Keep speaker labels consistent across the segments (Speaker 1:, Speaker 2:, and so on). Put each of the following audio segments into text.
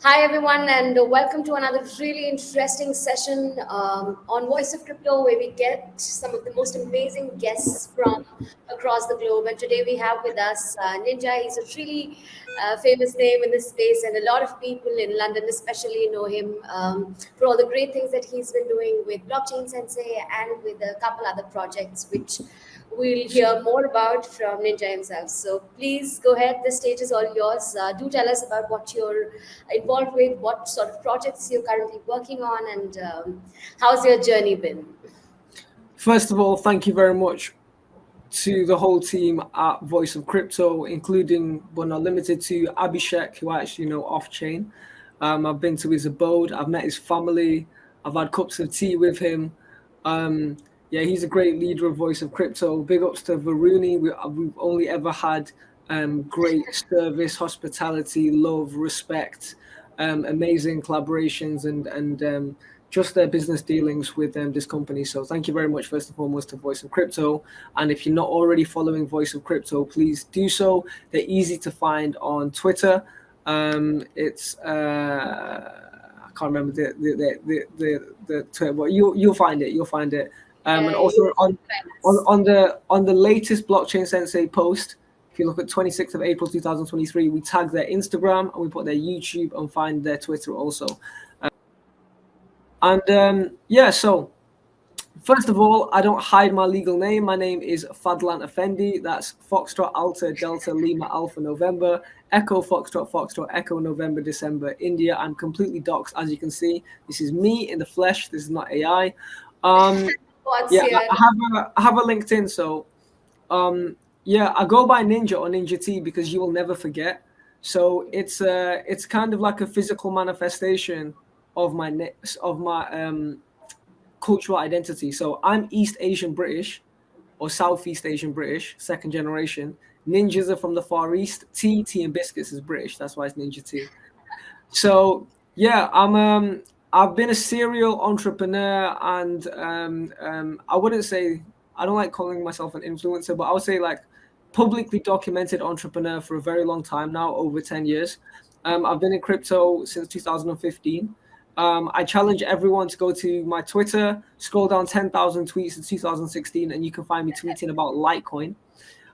Speaker 1: Hi, everyone, and welcome to another really interesting session on Voice of Crypto, where we get some of the most amazing guests from across the globe. And today we have with us Ninja. He's a really famous name in this space, and a lot of people in London, especially, know him for all the great things that he's been doing with Blockchain Sensei and with a couple other projects, which we'll hear more about from Ninja himself. So please go ahead. The stage is all yours. Do tell us about what you're involved with, what sort of projects you're currently working on, and how's your journey been?
Speaker 2: First of all, thank you very much to the whole team at Voice of Crypto, including but not limited to Abhishek, who I actually know off chain. I've been to his abode, I've met his family, I've had cups of tea with him. Yeah, he's a great leader of Voice of Crypto. Big ups to Varuni. We've only ever had great service, hospitality, love, respect, amazing collaborations, and just their business dealings with this company. So thank you very much, first and foremost, to Voice of Crypto. And if you're not already following Voice of Crypto, please do so. They're easy to find on Twitter. It's I can't remember the Twitter, but you'll find it. You'll find it. And also on the latest Blockchain Sensei post, if you look at 26th of April 2023, we tag their Instagram and we put their YouTube and find their Twitter also. Yeah, so first of all, I don't hide my legal name. My name is Fadlan Effendi. That's Foxtrot Alta Delta Lima Alpha November Echo Foxtrot Echo November December India. I'm completely doxxed, as you can see. This is me in the flesh. This is not AI. Yeah, I have a LinkedIn. So yeah, I go by Ninja or NinjaTea because you will never forget. So it's kind of like a physical manifestation of my cultural identity. So I'm East Asian British or Southeast Asian British, second generation. Ninjas are from the Far East. Tea and biscuits is British. That's why it's NinjaTea. So yeah, I've been a serial entrepreneur, and I wouldn't say, I don't like calling myself an influencer, but I would say like publicly documented entrepreneur for a very long time now, over 10 years. I've been in crypto since 2015. I challenge everyone to go to my Twitter, scroll down 10,000 tweets in 2016, and you can find me tweeting about Litecoin.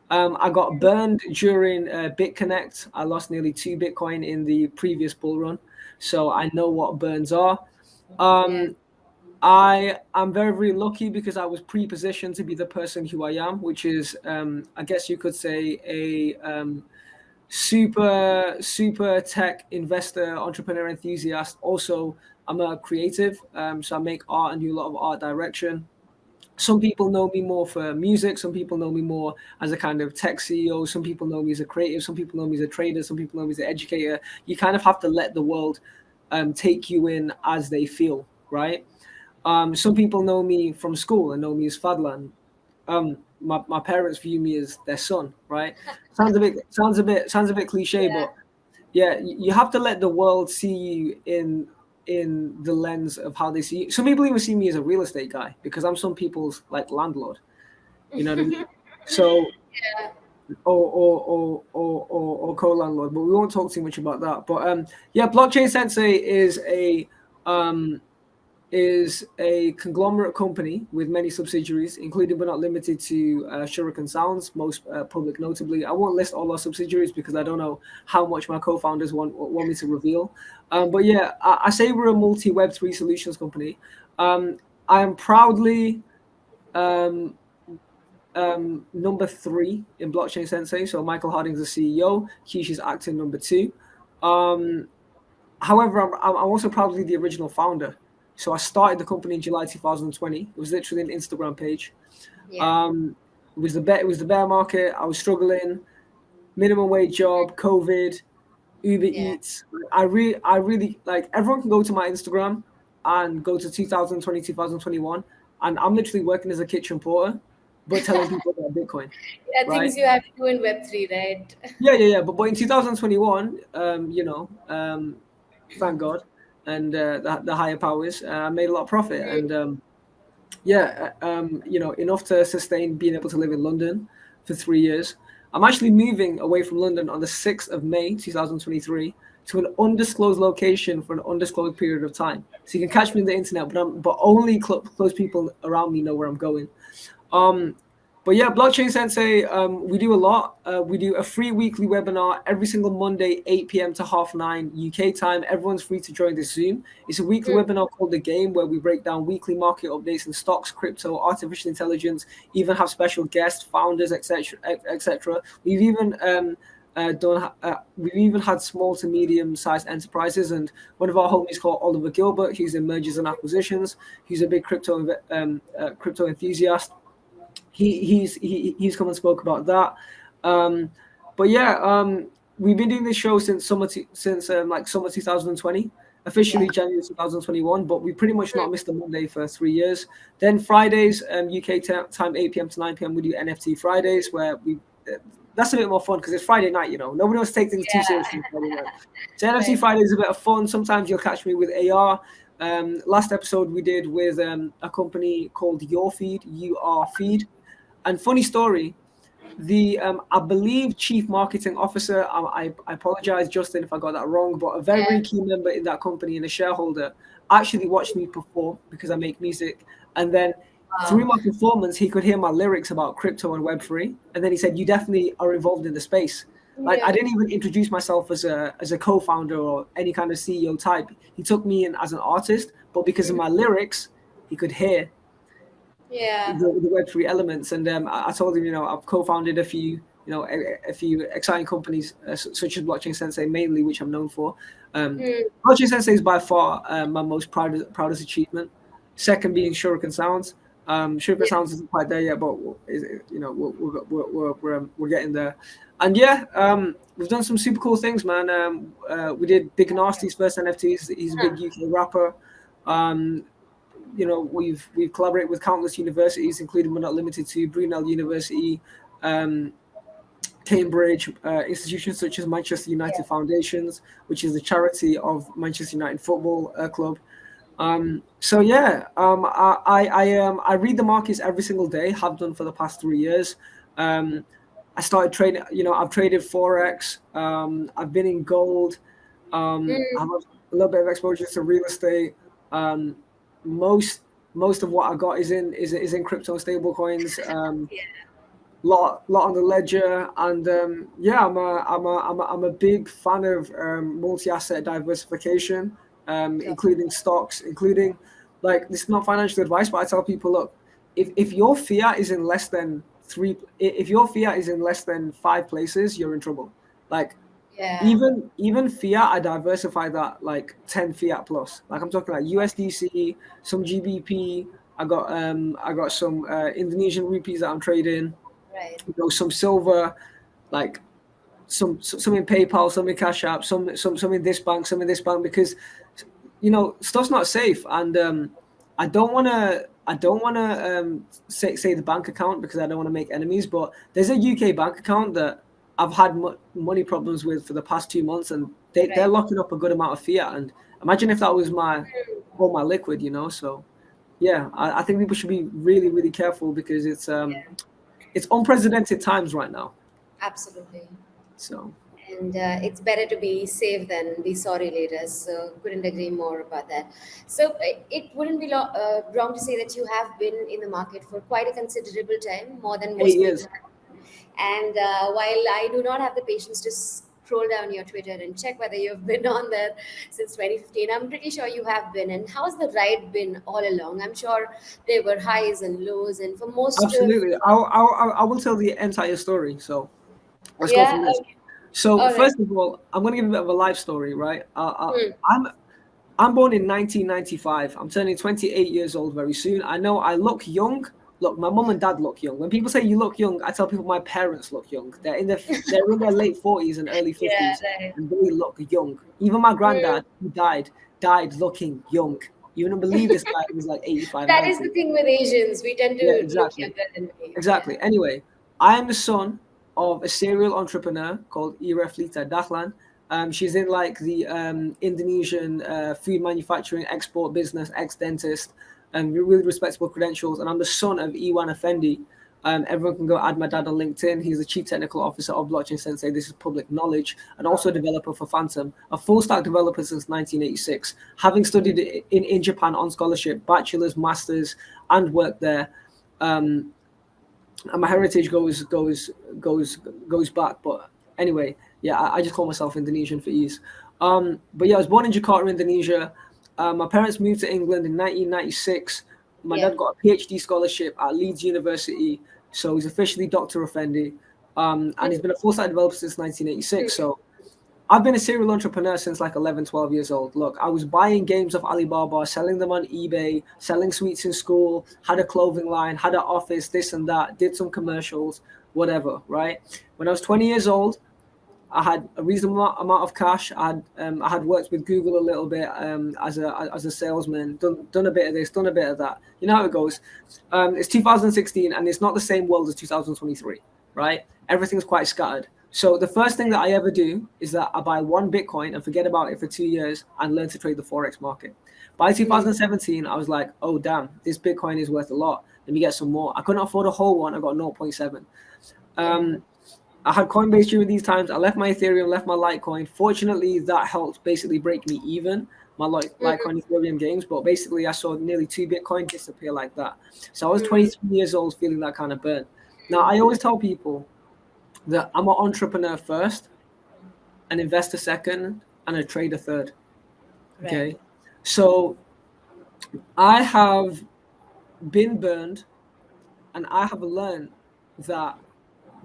Speaker 2: I got burned during BitConnect. I lost nearly 2 Bitcoin in the previous bull run, so I know what burns are. I am very, very lucky because I was pre-positioned to be the person who I am, which is, I guess you could say, a super tech investor, entrepreneur, enthusiast. Also, I'm a creative, so I make art and do a lot of art direction. Some people know me more for music. Some people know me more as a kind of tech CEO. Some people know me as a creative. Some people know me as a trader. Some people know me as an educator. You kind of have to let the world take you in as they feel, right? Some people know me from school and know me as Fadlan. My parents view me as their son, right? Sounds a bit cliche, but yeah, you have to let the world see you in the lens of how they see you. Some people even see me as a real estate guy because I'm some people's like landlord. You know what I mean? So or co-landlord, but we won't talk too much about that. But yeah, Blockchain Sensei is a conglomerate company with many subsidiaries, including but not limited to Shuriken Sounds, most public notably. I won't list all our subsidiaries because I don't know how much my co-founders want me to reveal. But yeah, I say we're a multi Web3 solutions company. I am proudly number 3 in Blockchain Sensei. So Michael Harding's the CEO, Kishi's acting number 2. However, I'm also proudly the original founder. So I started the company in July 2020. It was literally an Instagram page. It was the bear market. I was struggling, minimum wage job, COVID, Uber Eats. I really like, everyone can go to my Instagram and go to 2020, 2021, and I'm literally working as a kitchen porter, but telling people about Bitcoin.
Speaker 1: Yeah, right? Things you have to do in Web3, right?
Speaker 2: Yeah. But in 2021, thank God. And the higher powers made a lot of profit, and enough to sustain being able to live in London for 3 years. I'm actually moving away from London on the 6th of May 2023 to an undisclosed location for an undisclosed period of time. So you can catch me on the internet, but only close people around me know where I'm going. But yeah, Blockchain Sensei, we do a lot. We do a free weekly webinar every single Monday, 8 p.m. to 9:30 UK time. Everyone's free to join this Zoom. It's a weekly webinar called The Game, where we break down weekly market updates in stocks, crypto, artificial intelligence, even have special guests, founders, etc., etc. We've even had small to medium-sized enterprises, and one of our homies called Oliver Gilbert, who's in mergers and acquisitions. He's a big crypto enthusiast. He's come and spoke about that. But yeah, we've been doing this show since summer 2020, officially January 2021. But we pretty much not missed a Monday for 3 years. Then Fridays, UK time 8 p.m. to 9 p.m. we do NFT Fridays, where that's a bit more fun because it's Friday night. Nobody wants to take things too seriously. So NFT Friday is a bit of fun. Sometimes you'll catch me with AR. Last episode we did with a company called Your Feed, Feed. And funny story, the I believe chief marketing officer, I apologize, Justin, if I got that wrong, but a very key member in that company and a shareholder actually watched me perform because I make music. And then through my performance, he could hear my lyrics about crypto and Web3. And then he said, "You definitely are involved in the space." Like I didn't even introduce myself as a co-founder or any kind of CEO type. He took me in as an artist, but because of my lyrics, he could hear the Web3 elements. And I told him, I've co-founded a few exciting companies such as Blockchain Sensei mainly, which I'm known for. Blockchain Sensei is by far my most proudest achievement. Second being Shuriken Sounds. Shuriken Sounds isn't quite there yet, but we're getting there. And we've done some super cool things, man. We did Big Nasty's first NFTs. He's a big UK rapper. We've collaborated with countless universities, including but not limited to Brunel University, Cambridge, institutions such as Manchester United Foundations, which is the charity of Manchester United Football Club. I read the markets every single day, have done for the past 3 years. I started trading, I've traded Forex. I've been in gold. I have a little bit of exposure to real estate. Most of what I got is in crypto and stable coins. Lot on the ledger, and I'm a big fan of multi-asset diversification, including stocks, including this is not financial advice, but I tell people, look, if your fiat is in less than 5 places, you're in trouble. Even fiat, I diversify that 10 fiat plus. I'm talking USDC, some GBP. I got some Indonesian rupees that I'm trading.
Speaker 1: Right.
Speaker 2: Some silver, some in PayPal, some in Cash App, some in this bank, some in this bank, because stuff's not safe, and I don't want to say the bank account because I don't want to make enemies, but there's a UK bank account that I've had money problems with for the past 2 months, and they're locking up a good amount of fiat. And imagine if that was all my liquid, So I think people should be really, really careful because it's unprecedented times right now.
Speaker 1: Absolutely.
Speaker 2: So.
Speaker 1: And it's better to be safe than be sorry later. So couldn't agree more about that. So it wouldn't be wrong to say that you have been in the market for quite a considerable time, more than most
Speaker 2: 8 years.
Speaker 1: people. And while I do not have the patience to scroll down your Twitter and check whether you've been on there since 2015, I'm pretty sure you have been. And how's the ride been all along? I'm sure there were highs and lows, and for most
Speaker 2: absolutely, I will tell the entire story. So let's go from this.
Speaker 1: Okay.
Speaker 2: So first of all, I'm going to give a bit of a life story, right? I'm born in 1995. I'm turning 28 years old very soon. I know I look young. Look, my mom and dad look young. When people say you look young, I tell people my parents look young. They're in their late 40s and early 50s, and they look young. Even my granddad, who died looking young. You wouldn't believe this guy was 85.
Speaker 1: That
Speaker 2: 90.
Speaker 1: is the thing with Asians. We tend to look younger than we.
Speaker 2: Exactly. Anyway, I am the son of a serial entrepreneur called Ireflita Dahlan. She's in the Indonesian food manufacturing export business, ex-dentist, and really respectable credentials. And I'm the son of Iwan Effendi, Everyone can go add my dad on LinkedIn. He's the chief technical officer of Blockchain Sensei. This is public knowledge, and also a developer for Phantom, a full stack developer since 1986. Having studied in Japan on scholarship, bachelor's, master's, and worked there. And my heritage goes back. But anyway, yeah, I just call myself Indonesian for ease. But yeah, I was born in Jakarta, Indonesia. My parents moved to England in 1996. My dad got a PhD scholarship at Leeds University, so he's officially Dr. Effendi. And he's been a full-stack developer since 1986. So I've been a serial entrepreneur since like 11, 12 years old. Look, I was buying games off Alibaba, selling them on eBay, selling sweets in school, had a clothing line, had an office, this and that, did some commercials, whatever, right? When I was 20 years old, I had a reasonable amount of cash. I had worked with Google a little bit as a salesman, done a bit of this, done a bit of that. You know how it goes. It's 2016, and it's not the same world as 2023, right? Everything's quite scattered. So the first thing that I ever do is that I buy one Bitcoin and forget about it for 2 years and learn to trade the Forex market. By 2017, I was like, oh, damn, this Bitcoin is worth a lot. Let me get some more. I couldn't afford a whole one. I got 0.7. I had Coinbase during these times. I left my Ethereum, left my Litecoin. Fortunately, that helped basically break me even, my Litecoin Ethereum gains. But basically, I saw nearly 2 Bitcoin disappear like that. So I was 23 years old feeling that kind of burn. Now, I always tell people that I'm an entrepreneur first, an investor second, and a trader third. Okay. Right. So I have been burned, and I have learned that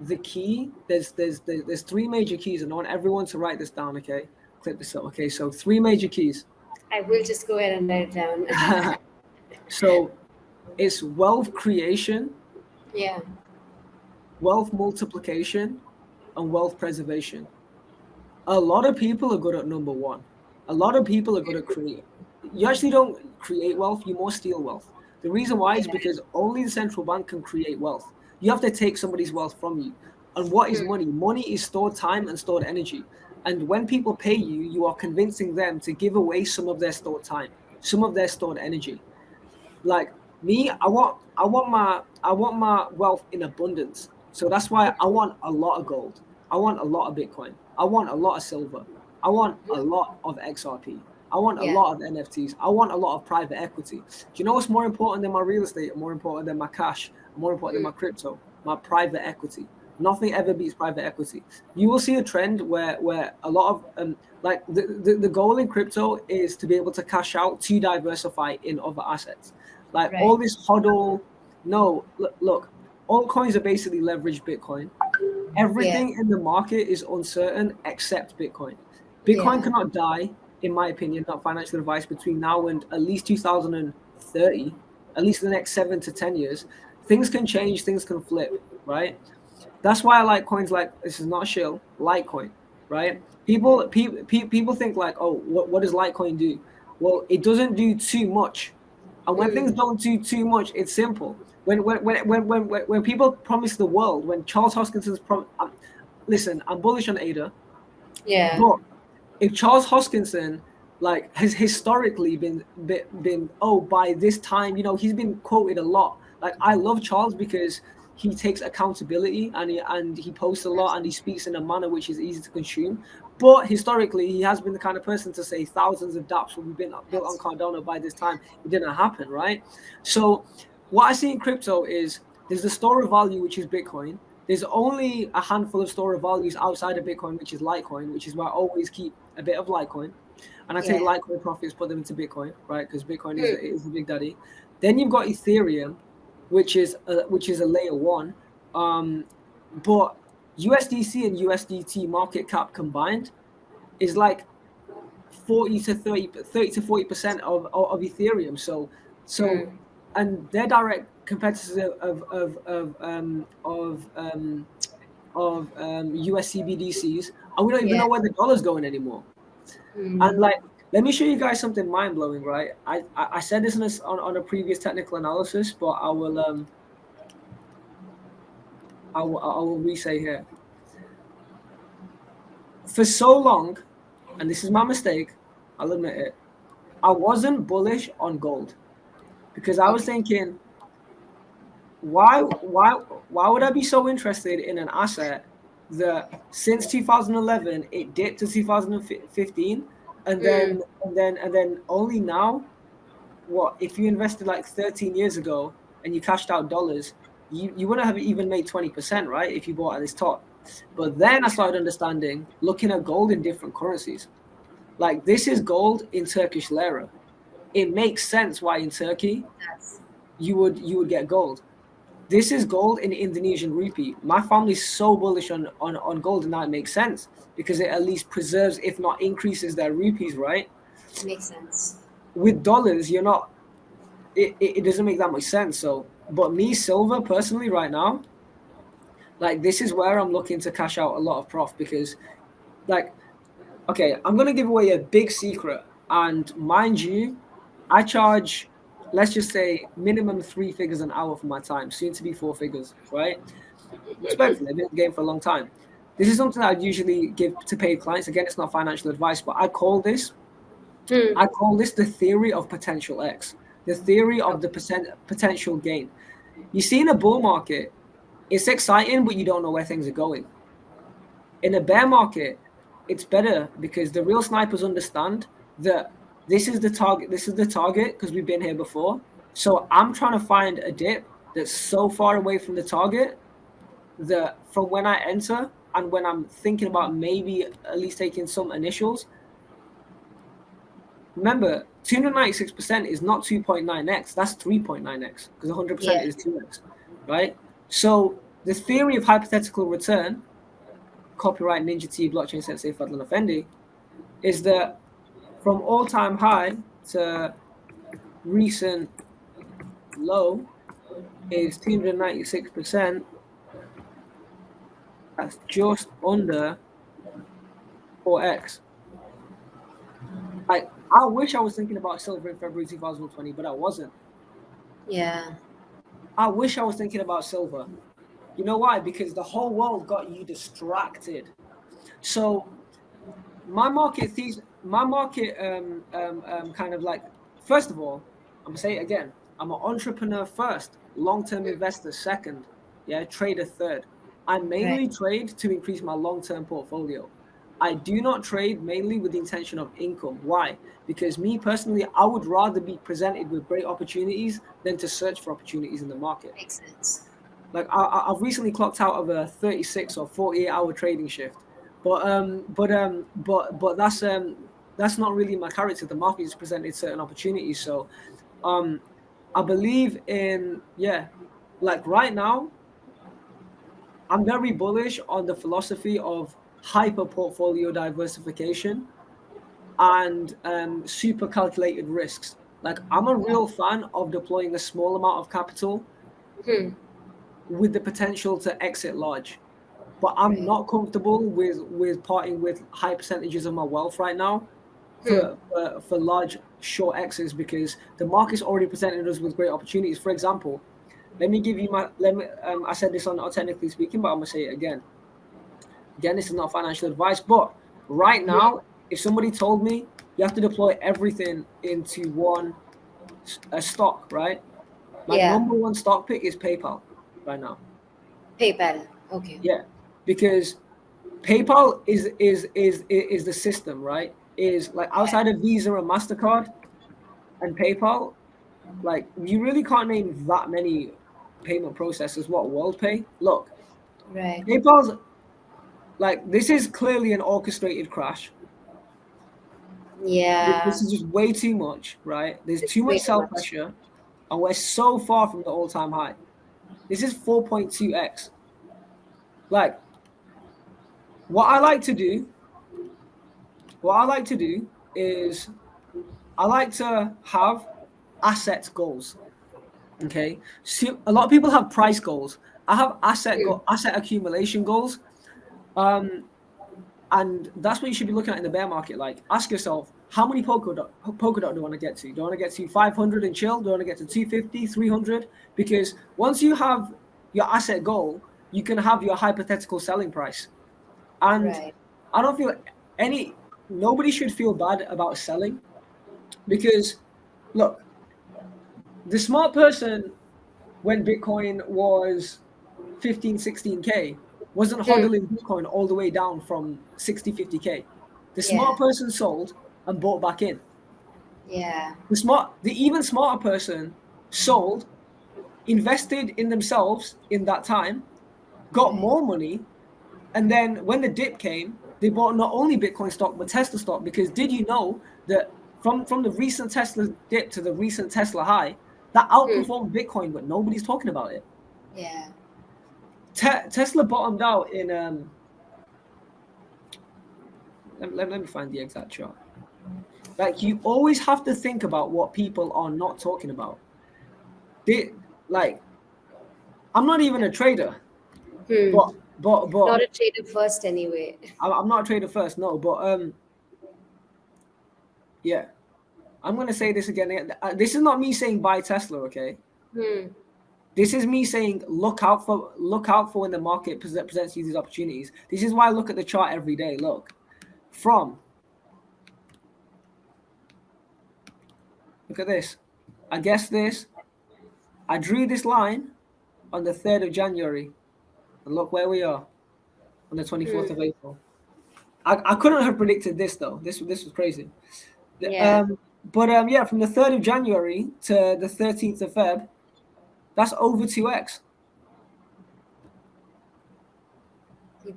Speaker 2: the key, there's 3 major keys, and I want everyone to write this down, okay? Clip this up, okay? So 3 major keys.
Speaker 1: I will just go ahead and write it down.
Speaker 2: So it's wealth creation, wealth multiplication, and wealth preservation. A lot of people are good at number 1. A lot of people are good at create. You actually don't create wealth, you more steal wealth. The reason why is because only the central bank can create wealth. You have to take somebody's wealth from you. And what is money? Money is stored time and stored energy. And when people pay you, you are convincing them to give away some of their stored time, some of their stored energy. Like me, I want my wealth in abundance. So that's why I want a lot of gold. I want a lot of Bitcoin. I want a lot of silver. I want a lot of XRP. I want a lot of NFTs. I want a lot of private equity. Do you know what's more important than my real estate, more important than my cash, more important than my crypto? My private equity. Nothing ever beats private equity. You will see a trend where a lot of like the goal in crypto is to be able to cash out to diversify in other assets. Like all this hodl. No, look, altcoins are basically leveraged Bitcoin. Everything in the market is uncertain except Bitcoin. Bitcoin cannot die, in my opinion, not financial advice, between now and at least 2030, at least the next 7 to 10 years. Things can change, things can flip, right? That's why I like coins like, this is not shill, Litecoin, right? People think like, oh, what does Litecoin do? Well, it doesn't do too much. And when things don't do too much, it's simple. When people promise the world, when Charles Hoskinson's listen, I'm bullish on ADA.
Speaker 1: Yeah.
Speaker 2: But if Charles Hoskinson like has historically been by this time, you know, he's been quoted a lot. Like I love Charles because he takes accountability and he posts a lot and he speaks in a manner which is easy to consume. But historically, he has been the kind of person to say thousands of dApps will be built on Cardano by this time. It didn't happen, right? So what I see in crypto is there's the store of value, which is Bitcoin. There's only a handful of store of values outside of Bitcoin, which is Litecoin, which is why I always keep a bit of Litecoin. And I take Litecoin profits, put them into Bitcoin, right? Because Bitcoin is the big daddy. Then you've got Ethereum, which is a layer 1. But USDC and USDT market cap combined is like 40 to 40% of Ethereum. So and they're direct competitors of USCBDCs, and we don't even know where the dollar's going anymore. And like, let me show you guys something mind blowing, right? I said this on a previous technical analysis, but I will re-say here. For so long, and this is my mistake, I'll admit it, I wasn't bullish on gold because I was thinking, why would I be so interested in an asset that since 2011 it dipped to 2015 and then only now, what if you invested like 13 years ago and you cashed out dollars, you wouldn't have even made 20%, right, if you bought at this top. But then I started understanding, looking at gold in different currencies. Like, this is gold in Turkish lira. It makes sense why in Turkey you would get gold. This is gold in Indonesian rupee. My family's so bullish on gold, and that makes sense because it at least preserves, if not increases, their rupees, right?
Speaker 1: Makes sense.
Speaker 2: With dollars, you're not. It doesn't make that much sense. So, but me, silver, personally, right now, like, this is where I'm looking to cash out a lot of profit because, like, okay, I'm gonna give away a big secret, and mind you, I charge, let's just say, minimum 3 figures an hour for my time, soon to be 4 figures, right? Respectfully, I've been in the game for a long time. This is something I'd usually give to paid clients. Again, it's not financial advice, but I call this the theory of potential X, the theory of the potential gain. You see, in a bull market, it's exciting, but you don't know where things are going. In a bear market, it's better because the real snipers understand that this is the target because we've been here before. So I'm trying to find a dip that's so far away from the target that from when I enter and when I'm thinking about maybe at least taking some initials. Remember, 296% is not 2.9x, that's 3.9x because 100% is 2x, right? So the theory of hypothetical return, copyright NinjaTea blockchain sensei Fadlan Effendi, is that from all-time high to recent low is 296%. That's just under 4x. Like, I wish I was thinking about silver in February 2020, but I wasn't.
Speaker 1: Yeah.
Speaker 2: I wish I was thinking about silver. You know why? Because the whole world got you distracted. So my market kind of like, first of all, I'm gonna say it again. I'm an entrepreneur first, long-term investor second, trader third. I mainly trade to increase my long-term portfolio. I do not trade mainly with the intention of income. Why? Because me personally, I would rather be presented with great opportunities than to search for opportunities in the market.
Speaker 1: Makes sense.
Speaker 2: Like, I've recently clocked out of a 36 or 48-hour trading shift, but that's not really my character. The market has presented certain opportunities, so I believe in like right now, I'm very bullish on the philosophy of hyper portfolio diversification and super calculated risks. Like, I'm a real fan of deploying a small amount of capital with the potential to exit large. But I'm not comfortable with parting with high percentages of my wealth right now for large short exits because the market's already presented us with great opportunities. For example, let me give you I said this on Technically Speaking, but I'm gonna say it again. Again, this is not financial advice, but right now, if somebody told me you have to deploy everything into a stock, right? My number one stock pick is PayPal right now.
Speaker 1: PayPal. Okay.
Speaker 2: Yeah, because PayPal is the system, right? Is like outside of Visa and MasterCard and PayPal, like, you really can't name that many payment processors. What, WorldPay? Look, PayPal's like, this is clearly an orchestrated crash.
Speaker 1: Yeah.
Speaker 2: This is just way too much, right? There's too much sell pressure, and we're so far from the all-time high. This is 4.2x. Like, what I like to do is I like to have asset goals. Okay, so a lot of people have price goals. I have asset accumulation goals, and that's what you should be looking at in the bear market. Like, ask yourself, how many polka dot do I want to get to? Do I want to get to 500 and chill? Do I want to get to 250, 300? Because once you have your asset goal, you can have your hypothetical selling price. And I don't feel nobody should feel bad about selling, because look, the smart person when Bitcoin was 15, 16K, wasn't hodling Bitcoin all the way down from 60, 50K. The smart person sold and bought back in.
Speaker 1: Yeah.
Speaker 2: The even smarter person sold, invested in themselves in that time, got more money, and then when the dip came, they bought not only Bitcoin stock but Tesla stock. Because did you know that from the recent Tesla dip to the recent Tesla high, that outperformed Bitcoin, but nobody's talking about it.
Speaker 1: Yeah.
Speaker 2: Tesla bottomed out in let me find the exact chart. Like, you always have to think about what people are not talking about. I'm not even a trader, but
Speaker 1: Not a trader first, anyway.
Speaker 2: I'm not a trader first, no. But yeah, I'm gonna say this again. This is not me saying buy Tesla, okay? This is me saying look out for when the market presents you these opportunities. This is why I look at the chart every day. Look at this. I guess this. I drew this line on the 3rd of January, and look where we are on the 24th of April. I couldn't have predicted this though. This was crazy.
Speaker 1: Yeah.
Speaker 2: Yeah, from the 3rd of January to the 13th of Feb, that's over 2x.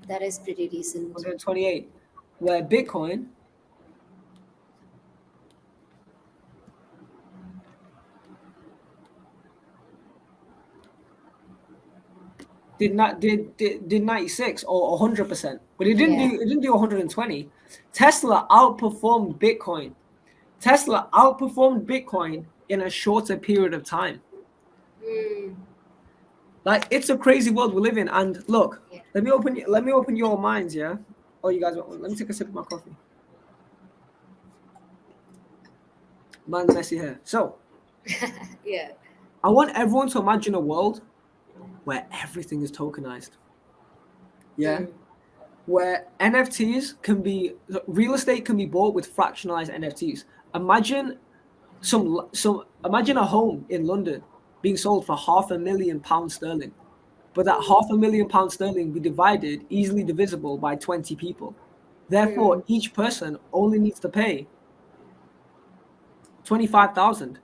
Speaker 1: That is pretty decent.
Speaker 2: 128. Where Bitcoin did 96 or 100%, but it didn't do 120. Tesla outperformed Bitcoin. Tesla outperformed Bitcoin in a shorter period of time. Like, it's a crazy world we live in. And look, let me open your minds, yeah. Oh, you guys, let me take a sip of my coffee. Man's messy hair. So,
Speaker 1: Yeah.
Speaker 2: I want everyone to imagine a world where everything is tokenized. Yeah. Where NFTs real estate can be bought with fractionalized NFTs. Imagine imagine a home in London being sold for £500,000, but that £500,000 be divided, easily divisible by 20 people. Therefore, each person only needs to pay 25,000.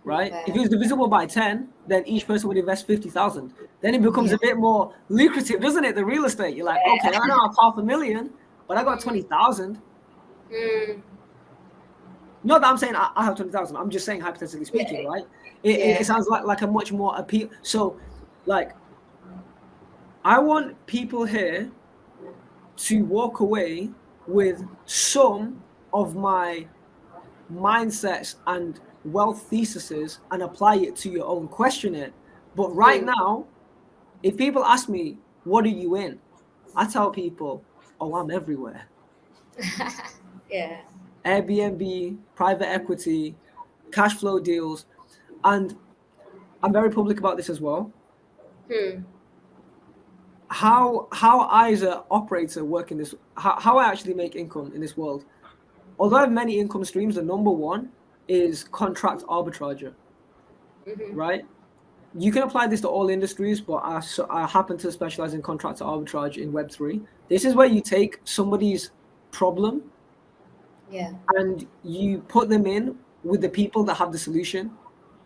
Speaker 2: Right? If it was divisible by 10, then each person would invest 50,000. Then it becomes a bit more lucrative, doesn't it? The real estate. You're like, okay, I don't have $500,000, but I got 20,000. Not that I'm saying I have 20,000. I'm just saying, hypothetically speaking, right? It sounds like a much more appeal. So, like, I want people here to walk away with some of my mindsets and wealth theses and apply it to your own. Question it. But right now, if people ask me, what are you in? I tell people, oh, I'm everywhere.
Speaker 1: Yeah.
Speaker 2: Airbnb, private equity, cash flow deals. And I'm very public about this as well. How I, as an operator, work in this, how I actually make income in this world. Although I have many income streams, the number one is contract arbitrager. Right? You can apply this to all industries, but I happen to specialize in contract arbitrage in Web3. This is where you take somebody's problem and you put them in with the people that have the solution,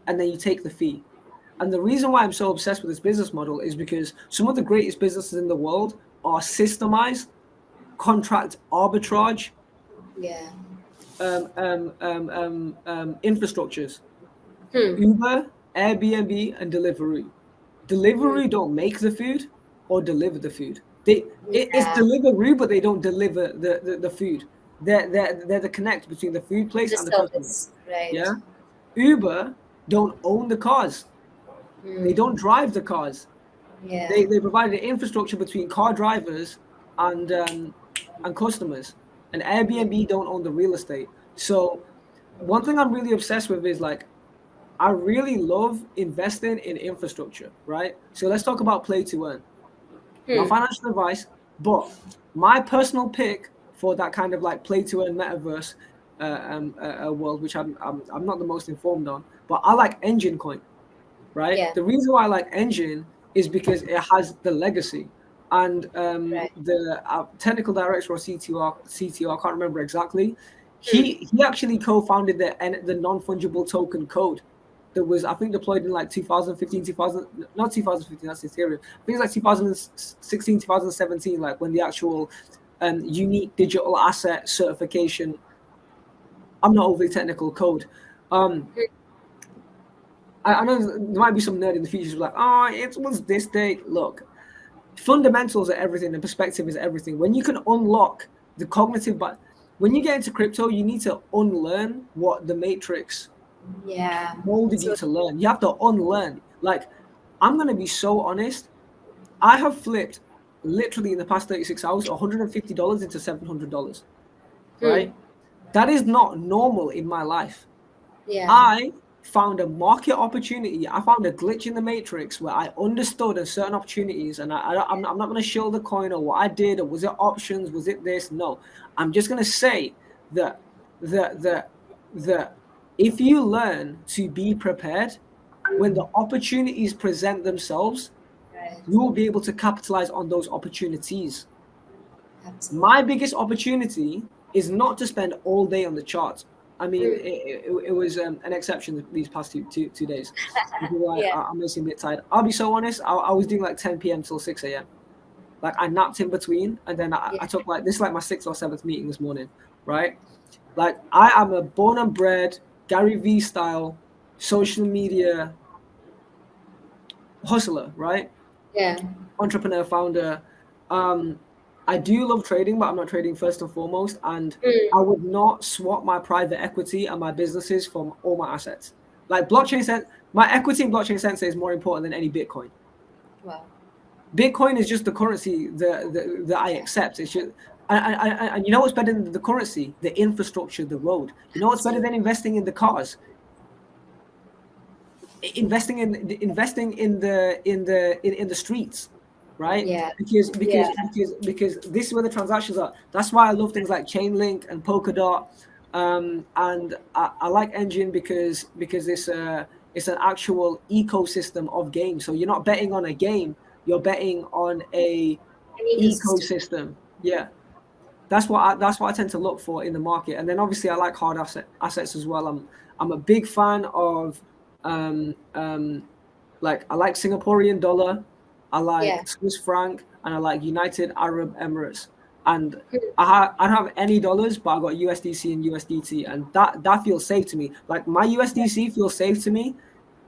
Speaker 2: and then you take the fee. And the reason why I'm so obsessed with this business model is because some of the greatest businesses in the world are systemized contract arbitrage infrastructures. Uber, Airbnb, and Deliveroo. Deliveroo don't make the food or deliver the food. It's Deliveroo, but they don't deliver the food. They're the connect between the food place and the customer.
Speaker 1: Right.
Speaker 2: Yeah. Uber don't own the cars. They don't drive the cars. They provide the infrastructure between car drivers and customers. And Airbnb don't own the real estate. So one thing I'm really obsessed with is, like, I really love investing in infrastructure, right? So let's talk about play to earn. Not financial advice, but my personal pick for that kind of like play to earn metaverse world, which I'm not the most informed on, but I like Engine Coin. right?
Speaker 1: Yeah.
Speaker 2: The reason why I like Engine is because it has the legacy. And
Speaker 1: Right.
Speaker 2: the technical director or CTO, I can't remember exactly.
Speaker 1: Hmm.
Speaker 2: He actually co-founded the non-fungible token code that was, I think, deployed in like 2015, 2000, not 2015, that's Ethereum. I think it's like 2016, 2017, like when the actual unique digital asset certification. I'm not overly technical code. I know there might be some nerd in the future who's like, oh, it was this date. Look, fundamentals are everything and perspective is everything. When you can unlock the cognitive, but when you get into crypto, you need to unlearn what the matrix
Speaker 1: Yeah.
Speaker 2: molded you
Speaker 1: So
Speaker 2: to learn. You have to unlearn. Like, I'm going to be so honest. I have flipped literally in the past 36 hours $150 into $700,
Speaker 1: hmm.
Speaker 2: right? That is not normal in my life.
Speaker 1: Yeah.
Speaker 2: I found a market opportunity. I found a glitch in the matrix where I understood a certain opportunities, and I'm not going to show the coin or what I did, or was it options, was it this? No, I'm just going to say that that that if you learn to be prepared when the opportunities present themselves,
Speaker 1: Right.
Speaker 2: you will be able to capitalize on those opportunities.
Speaker 1: Absolutely.
Speaker 2: My biggest opportunity is not to spend all day on the charts. I mean,
Speaker 1: Hmm.
Speaker 2: it was an exception these past two days. Because
Speaker 1: Yeah.
Speaker 2: I'm mostly a bit tired. I'll be so honest. I was doing like 10 p.m. till 6 a.m. Like I napped in between, and then I
Speaker 1: Yeah.
Speaker 2: took like this is like my sixth or seventh meeting this morning, right? Like I am a born and bred Gary V style social media hustler, right?
Speaker 1: Yeah.
Speaker 2: Entrepreneur, founder. Um, I do love trading, but I'm not trading first and foremost. And
Speaker 1: Hmm.
Speaker 2: I would not swap my private equity and my businesses from all my assets. Like blockchain sense, my equity in blockchain sense is more important than any Bitcoin.
Speaker 1: Wow.
Speaker 2: Bitcoin is just the currency that I
Speaker 1: Yeah.
Speaker 2: accept. It's just, and you know what's better than the currency? The infrastructure, the road. You know what's better
Speaker 1: Absolutely.
Speaker 2: than investing in the cars? Investing in the streets, right?
Speaker 1: Yeah.
Speaker 2: because
Speaker 1: Yeah.
Speaker 2: because because because this is where the transactions are. That's why I love things like Chainlink and Polkadot. And I like Engine because it's an actual ecosystem of games. So you're not betting on a game, you're betting on a
Speaker 1: An ecosystem.
Speaker 2: ecosystem. Yeah, that's what I tend to look for in the market. And then obviously I like hard assets as well. I'm a big fan of um, um, like I like Singaporean dollar, I
Speaker 1: Yeah.
Speaker 2: like Swiss franc, and I like United Arab Emirates. And
Speaker 1: Hmm.
Speaker 2: I don't have any dollars, but I got USDC and USDT, and that feels safe to me. Like my USDC feels safe to me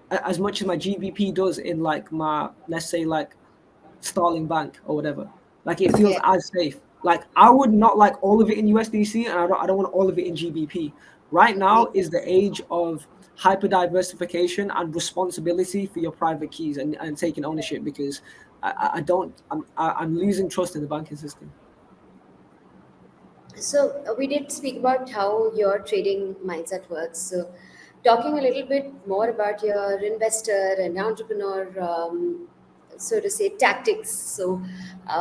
Speaker 2: as much as my GBP does in like my, let's say, like Starling Bank or whatever. Like it feels
Speaker 1: Yeah.
Speaker 2: as safe. Like I would not like all of it in USDC, and I don't want all of it in GBP. Right
Speaker 1: Agree.
Speaker 2: now is the age of hyper diversification and responsibility for your private keys and taking ownership, because I don't I'm losing trust in the banking system.
Speaker 1: So we did speak about how your trading mindset works. So talking a little bit more about your investor and entrepreneur, so to say, tactics. So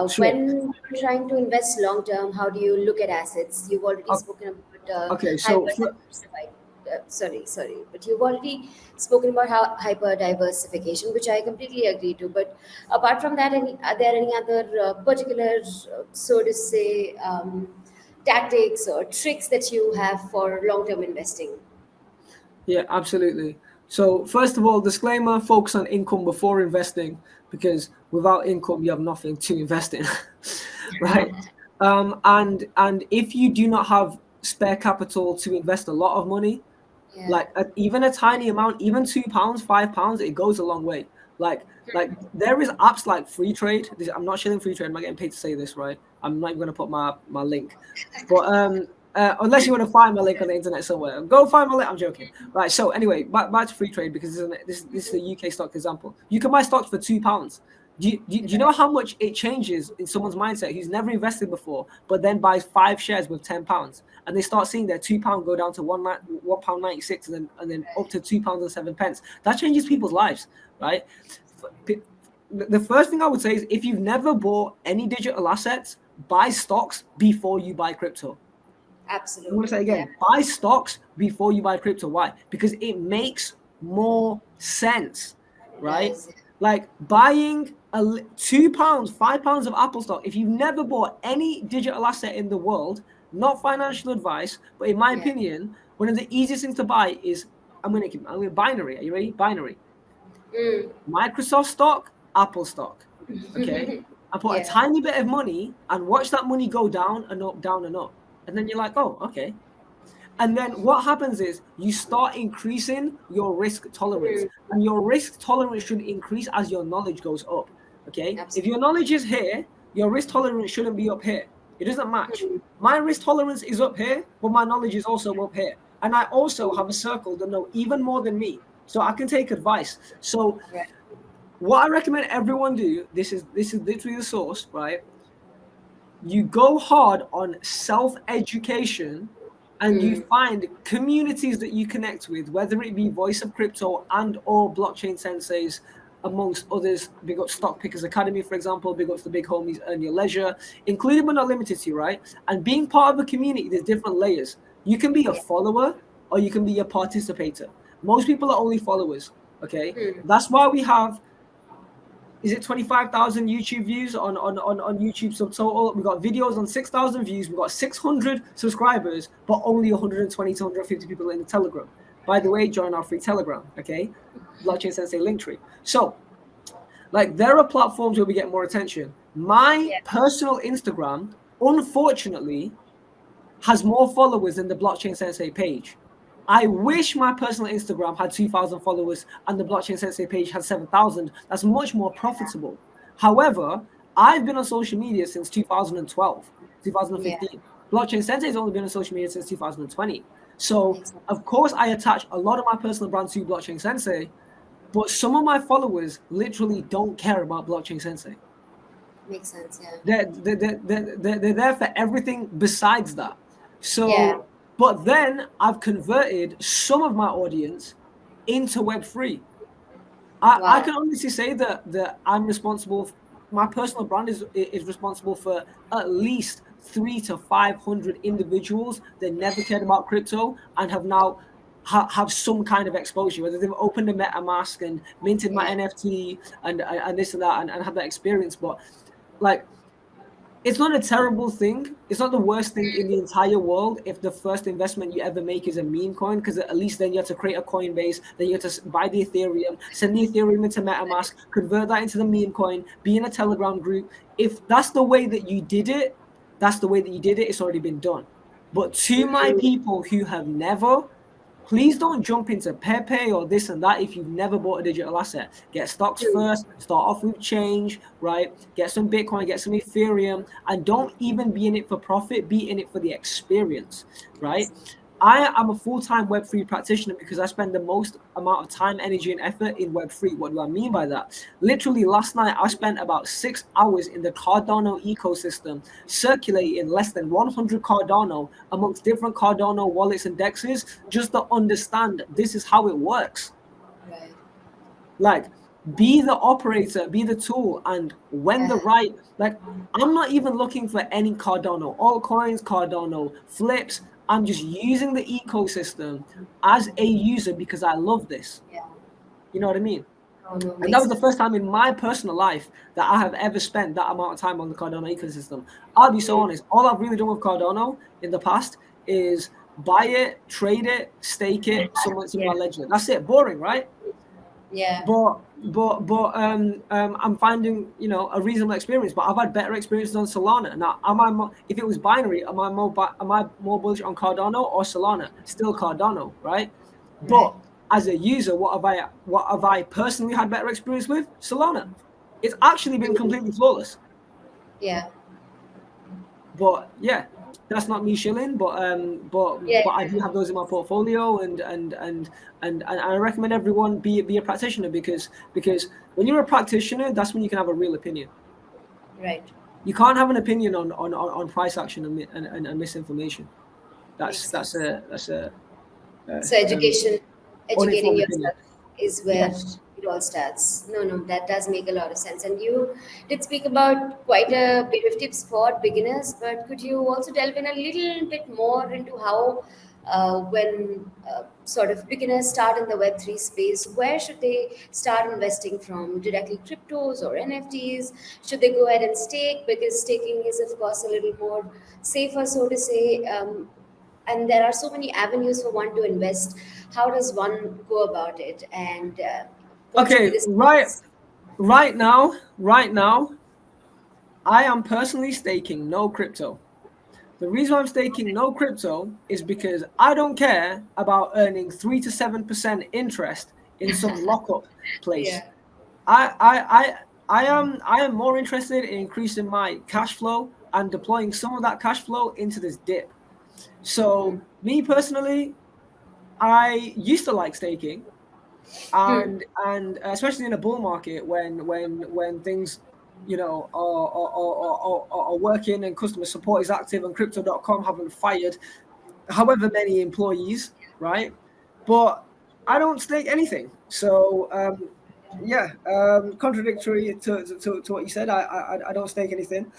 Speaker 2: Sure.
Speaker 1: when you're trying to invest long term, how do you look at assets? You've already spoken about
Speaker 2: Okay, so
Speaker 1: hyper diversified. Sorry, but you've already spoken about how hyper diversification, which I completely agree to. But apart from that, are there any other particular, so to say, tactics or tricks that you have for long term investing?
Speaker 2: yeah, absolutely. So first of all, disclaimer: focus on income before investing, because without income, you have nothing to invest in, right? And if you do not have spare capital to invest a lot of money,
Speaker 1: Yeah.
Speaker 2: like even a tiny amount, even £2, £5, it goes a long way. Like there is apps like Free Trade. I'm not shilling Free Trade. I'm not getting paid to say this, right? I'm not even going to put my link, but unless you want to find my link on the internet somewhere, go find my link. I'm joking, right? So anyway, back to Free Trade, because this is a UK stock example. You can buy stocks for £2. Do you know how much it changes in someone's mindset who's never invested before, but then buys 5 shares with £10, and they start seeing their £2 go down to £1.96, and then up to £2.07. That changes people's lives, right? The first thing I would say is, if you've never bought any digital assets, buy stocks before you buy crypto. I'm going to
Speaker 1: Absolutely.
Speaker 2: say
Speaker 1: Yeah.
Speaker 2: again, buy stocks before you buy crypto. Why? Because it makes more sense. right?
Speaker 1: Does.
Speaker 2: Like buying £2, £5 of Apple stock. If you've never bought any digital asset in the world, not financial advice, but in my
Speaker 1: Yeah.
Speaker 2: opinion, one of the easiest things to buy is I'm gonna binary. Are you ready? Binary.
Speaker 1: Mm.
Speaker 2: Microsoft stock, Apple stock. Okay. I put a
Speaker 1: Yeah.
Speaker 2: tiny bit of money and watch that money go down and up, down and up. And then you're like, oh, okay. And then what happens is you start increasing your risk tolerance.
Speaker 1: Mm.
Speaker 2: And your risk tolerance should increase as your knowledge goes up. Okay. If
Speaker 1: Absolutely.
Speaker 2: your knowledge is here, your risk tolerance shouldn't be up here. It doesn't match.
Speaker 1: Mm.
Speaker 2: My risk tolerance is up here, but my knowledge is also up here. And I also have a circle that know even more than me. So I can take advice. So
Speaker 1: Right.
Speaker 2: what I recommend everyone do, this is literally the source, right? You go hard on self-education and you
Speaker 1: Mm.
Speaker 2: find communities that you connect with, whether it be Voice of Crypto and or Blockchain Senseis, amongst others. Big up Stock Pickers Academy, for example, big up to the big homies Earn Your Leisure, including but not limited to, right? And being part of a community, there's different layers. You can be a
Speaker 1: Yeah.
Speaker 2: follower or you can be a participator. Most people are only followers, okay?
Speaker 1: Mm.
Speaker 2: That's why we have, is it 25,000 YouTube views on YouTube subtotal? We got videos on 6,000 views. We got 600 subscribers, but only 120 to 150 people in the Telegram. By the way, join our free Telegram, okay? Blockchain Sensei Linktree. So, like, there are platforms where we get more attention. My
Speaker 1: Yeah.
Speaker 2: personal Instagram, unfortunately, has more followers than the Blockchain Sensei page. I wish my personal Instagram had 2,000 followers and the Blockchain Sensei page had 7,000. That's much more profitable. However, I've been on social media since 2012,
Speaker 1: Yeah.
Speaker 2: 2015. Blockchain Sensei has only been on social media since 2020. So,
Speaker 1: Makes sense.
Speaker 2: of course, I attach a lot of my personal brand to Blockchain Sensei, but some of my followers literally don't care about Blockchain Sensei.
Speaker 1: Makes sense. Yeah.
Speaker 2: They're there for everything besides that.
Speaker 1: Yeah.
Speaker 2: So, but then I've converted some of my audience into Web3. I
Speaker 1: Wow.
Speaker 2: can honestly say that I'm responsible. My personal brand is responsible for at least 300 to 500 individuals that never cared about crypto and have now have some kind of exposure, whether they've opened a MetaMask and minted my
Speaker 1: Yeah.
Speaker 2: NFT and this and that and had that experience. But like, it's not a terrible thing. It's not the worst thing in the entire world if the first investment you ever make is a meme coin, because at least then you have to create a Coinbase, then you have to buy the Ethereum, send the Ethereum into MetaMask, convert that into the meme coin, be in a Telegram group. If that's the way that you did it, that's the way that you did it. It's already been done. But to my
Speaker 1: Mm.
Speaker 2: people who have never, please don't jump into Pepe or this and that if you've never bought a digital asset. Get stocks
Speaker 1: Mm.
Speaker 2: first, start off with change, right? Get some Bitcoin, get some Ethereum, and don't even be in it for profit, be in it for the experience, right? I am a full-time Web3 practitioner because I spend the most amount of time, energy, and effort in Web3. What do I mean by that? Literally, last night I spent about 6 hours in the Cardano ecosystem, circulating less than 100 Cardano amongst different Cardano wallets and dexes, just to understand this is how it works.
Speaker 1: Right.
Speaker 2: Like, be the operator, be the tool, and when the
Speaker 1: Yeah.
Speaker 2: right, like, I'm not even looking for any Cardano altcoins, Cardano flips. I'm just using the ecosystem as a user because I love this.
Speaker 1: Yeah.
Speaker 2: You know what I mean?
Speaker 1: Oh, no,
Speaker 2: And that
Speaker 1: makes
Speaker 2: was the
Speaker 1: sense.
Speaker 2: first time in my personal life that I have ever spent that amount of time on the Cardano ecosystem. I'll be so
Speaker 1: Mm.
Speaker 2: honest. All I've really done with Cardano in the past is buy it, trade it, stake it, somewhere in
Speaker 1: Yeah.
Speaker 2: my ledger. That's it. Boring, right?
Speaker 1: Yeah.
Speaker 2: But I'm finding, a reasonable experience. But I've had better experiences on Solana. Now, if it was binary, am I more bullish on Cardano or Solana? Still Cardano, right?
Speaker 1: Right.
Speaker 2: But as a user, what have I personally had better experience with? Solana. It's actually been
Speaker 1: Mm.
Speaker 2: completely flawless.
Speaker 1: Yeah.
Speaker 2: But yeah, that's not me shilling. But I
Speaker 1: Yeah.
Speaker 2: do have those in my portfolio, and I recommend everyone be a practitioner because when you're a practitioner, that's when you can have a real opinion.
Speaker 1: Right.
Speaker 2: You can't have an opinion on price action and misinformation.
Speaker 1: Makes
Speaker 2: That's
Speaker 1: sense.
Speaker 2: a
Speaker 1: So educating
Speaker 2: uninformed opinion.
Speaker 1: yourself is where
Speaker 2: Yes.
Speaker 1: it all starts. No, no, that does make a lot of sense. And you did speak about quite a bit of tips for beginners, but could you also delve in a little bit more into how when sort of beginners start in the Web3 space, where should they start investing from? Directly cryptos or NFTs? Should they go ahead and stake? Because staking is, of course, a little more safer, so to say. And there are so many avenues for one to invest. How does one go about it? And what should be
Speaker 2: Okay,
Speaker 1: the
Speaker 2: right,
Speaker 1: steps?
Speaker 2: right now, I am personally staking no crypto. The reason I'm staking no crypto is because I don't care about earning 3 to 7% interest in some lockup place.
Speaker 1: Yeah.
Speaker 2: I I I I am more interested in increasing my cash flow and deploying some of that cash flow into this dip.
Speaker 1: Hmm.
Speaker 2: So me personally, I used to like staking,
Speaker 1: Hmm.
Speaker 2: and especially in a bull market when things are working and customer support is active and crypto.com haven't fired however many employees, right? But I don't stake anything. So yeah, contradictory to what you said. I don't stake anything.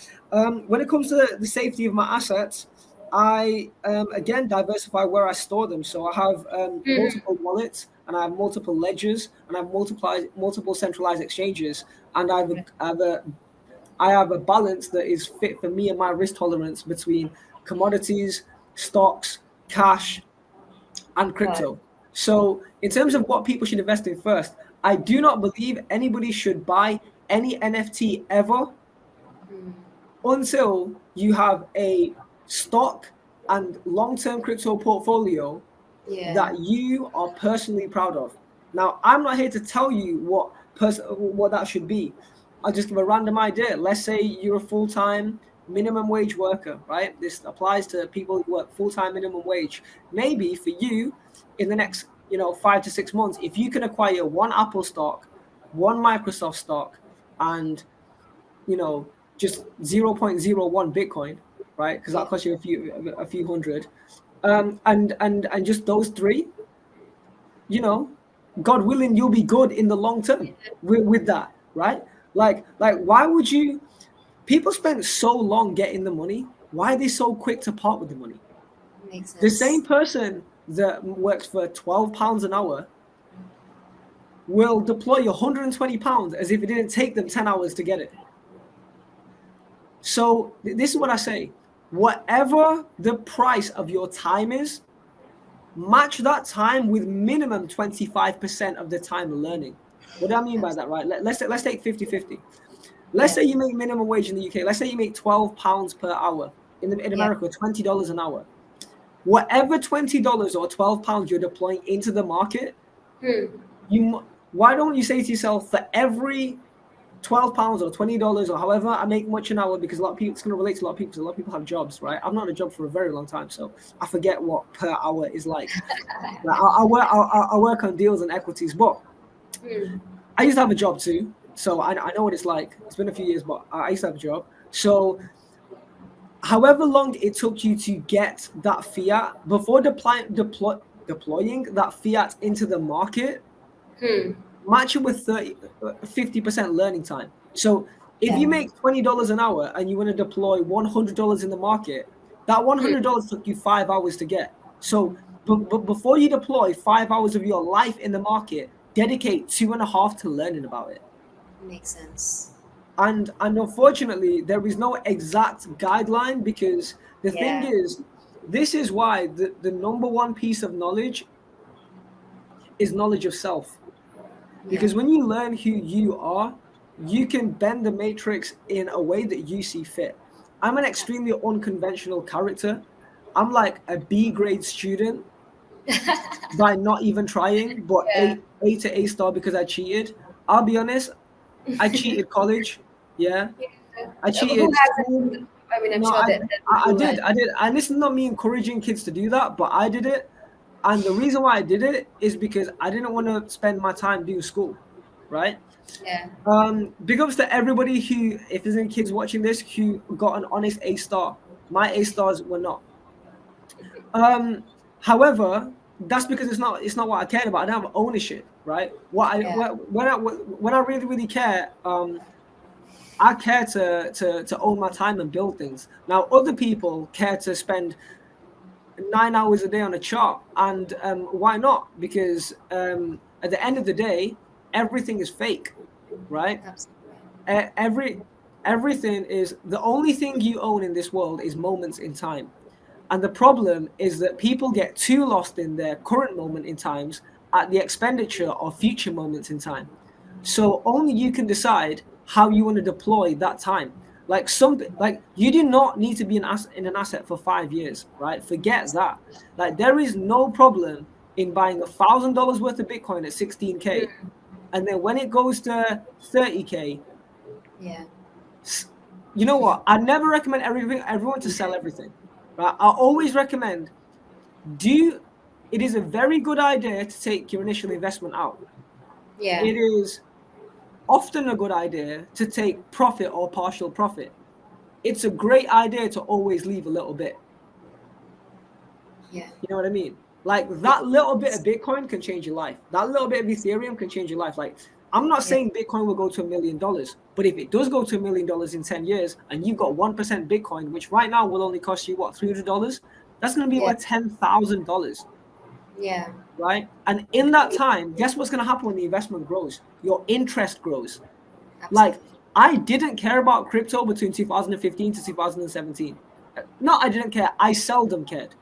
Speaker 2: When it comes to the safety of my assets, I again diversify where I store them. So I have
Speaker 1: Hmm.
Speaker 2: multiple wallets and I have multiple ledgers and I have multiple centralized exchanges, and I have a balance that is fit for me and my risk tolerance between commodities, stocks, cash, and
Speaker 1: Got it.
Speaker 2: crypto. So, in terms of what people should invest in first, I do not believe anybody should buy any NFT ever
Speaker 1: Hmm.
Speaker 2: until you have a stock and long term crypto portfolio
Speaker 1: Yeah.
Speaker 2: that you are personally proud of. Now, I'm not here to tell you what that should be. I'll just give a random idea. Let's say you're a full-time minimum wage worker, right? This applies to people who work full-time minimum wage. Maybe for you, in the next 5 to 6 months, if you can acquire one Apple stock, one Microsoft stock, and just 0.01 Bitcoin, right? Because
Speaker 1: Yeah.
Speaker 2: that costs you a few hundred, and just those three, you know, God willing, you'll be good in the long term with that, right? Like, why would you? People spend so long getting the money. Why are they so quick to part with the money?
Speaker 1: Makes
Speaker 2: The same
Speaker 1: sense.
Speaker 2: person that works for £12 an hour will deploy £120 as if it didn't take them 10 hours to get it. So this is what I say: whatever the price of your time is, match that time with minimum 25% of the time learning. What do I mean by that, right? Let's take 50-50. Let's
Speaker 1: Yeah.
Speaker 2: say you make minimum wage in the UK. Let's say you make £12 per hour. In
Speaker 1: Yeah.
Speaker 2: America, $20 an hour. Whatever $20 or £12 you're deploying into the market,
Speaker 1: Hmm.
Speaker 2: why don't you say to yourself, for every £12 or $20 or however I make much an hour, because a lot of people, it's going to relate to a lot of people because a lot of people have jobs, right? I've not had a job for a very long time, so I forget what per hour is like. I work on deals and equities, but
Speaker 1: Hmm.
Speaker 2: I used to have a job too, so I know what it's like. It's been a few years, but I used to have a job. So however long it took you to get that fiat before deploying that fiat into the market,
Speaker 1: Hmm.
Speaker 2: match it with 50% learning time. So if
Speaker 1: Yeah.
Speaker 2: you make $20 an hour and you want to deploy $100 in the market, that
Speaker 1: Hmm.
Speaker 2: $100 took you 5 hours to get. So before you deploy 5 hours of your life in the market, dedicate 2.5 to learning about it.
Speaker 1: Makes sense.
Speaker 2: And unfortunately, there is no exact guideline, because the thing
Speaker 1: Yeah.
Speaker 2: is, this is why the number one piece of knowledge is knowledge of self.
Speaker 1: Yeah.
Speaker 2: Because when you learn who you are, you can bend the matrix in a way that you see fit. I'm an extremely unconventional character. I'm like a B grade student by not even trying, but
Speaker 1: Yeah.
Speaker 2: A to A star because I cheated. I'll be honest, I cheated college. Yeah. I
Speaker 1: Who
Speaker 2: cheated school.
Speaker 1: hasn't? I mean, I'm
Speaker 2: No,
Speaker 1: sure
Speaker 2: I,
Speaker 1: that
Speaker 2: I
Speaker 1: who has.
Speaker 2: did. I did. And this is not me encouraging kids to do that, but I did it. And the reason why I did it is because I didn't want to spend my time doing school, right?
Speaker 1: Yeah.
Speaker 2: Big ups to everybody who, if there's any kids watching this, who got an honest A star. My A stars were not. Um, However, that's because it's not what I cared about. I don't have ownership, right?
Speaker 1: Yeah.
Speaker 2: When I really really care, I care to own my time and build things. Now, other people care to spend 9 hours a day on a chart. And why not? Because at the end of the day, everything is fake, right?
Speaker 1: Absolutely.
Speaker 2: Everything is, the only thing you own in this world is moments in time. And the problem is that people get too lost in their current moment in times at the expenditure of future moments in time. So only you can decide how you want to deploy that time. Like you do not need to be in an asset for 5 years, right? Forget that. Like there is no problem in buying $1,000 worth of Bitcoin at 16K, and then when it goes to 30K,
Speaker 1: Yeah.
Speaker 2: you know what? I never recommend everyone to sell everything. Right? I always recommend do it is a very good idea to take your initial investment out.
Speaker 1: Yeah.
Speaker 2: It is often a good idea to take profit or partial profit. It's a great idea to always leave a little bit.
Speaker 1: Yeah.
Speaker 2: You know what I mean? Like that little bit of Bitcoin can change your life. That little bit of Ethereum can change your life. Like I'm not
Speaker 1: Yeah.
Speaker 2: saying Bitcoin will go to $1 million, but if it does go to $1 million in 10 years and you've got 1% Bitcoin, which right now will only cost you what, $300, that's going to be
Speaker 1: Yeah.
Speaker 2: worth $10,000,
Speaker 1: Yeah.
Speaker 2: right? And in that time, guess what's going to happen when the investment grows? Your interest grows. Like
Speaker 1: Absolutely.
Speaker 2: I didn't care about crypto between 2015 to 2017. No, I didn't care. I seldom cared.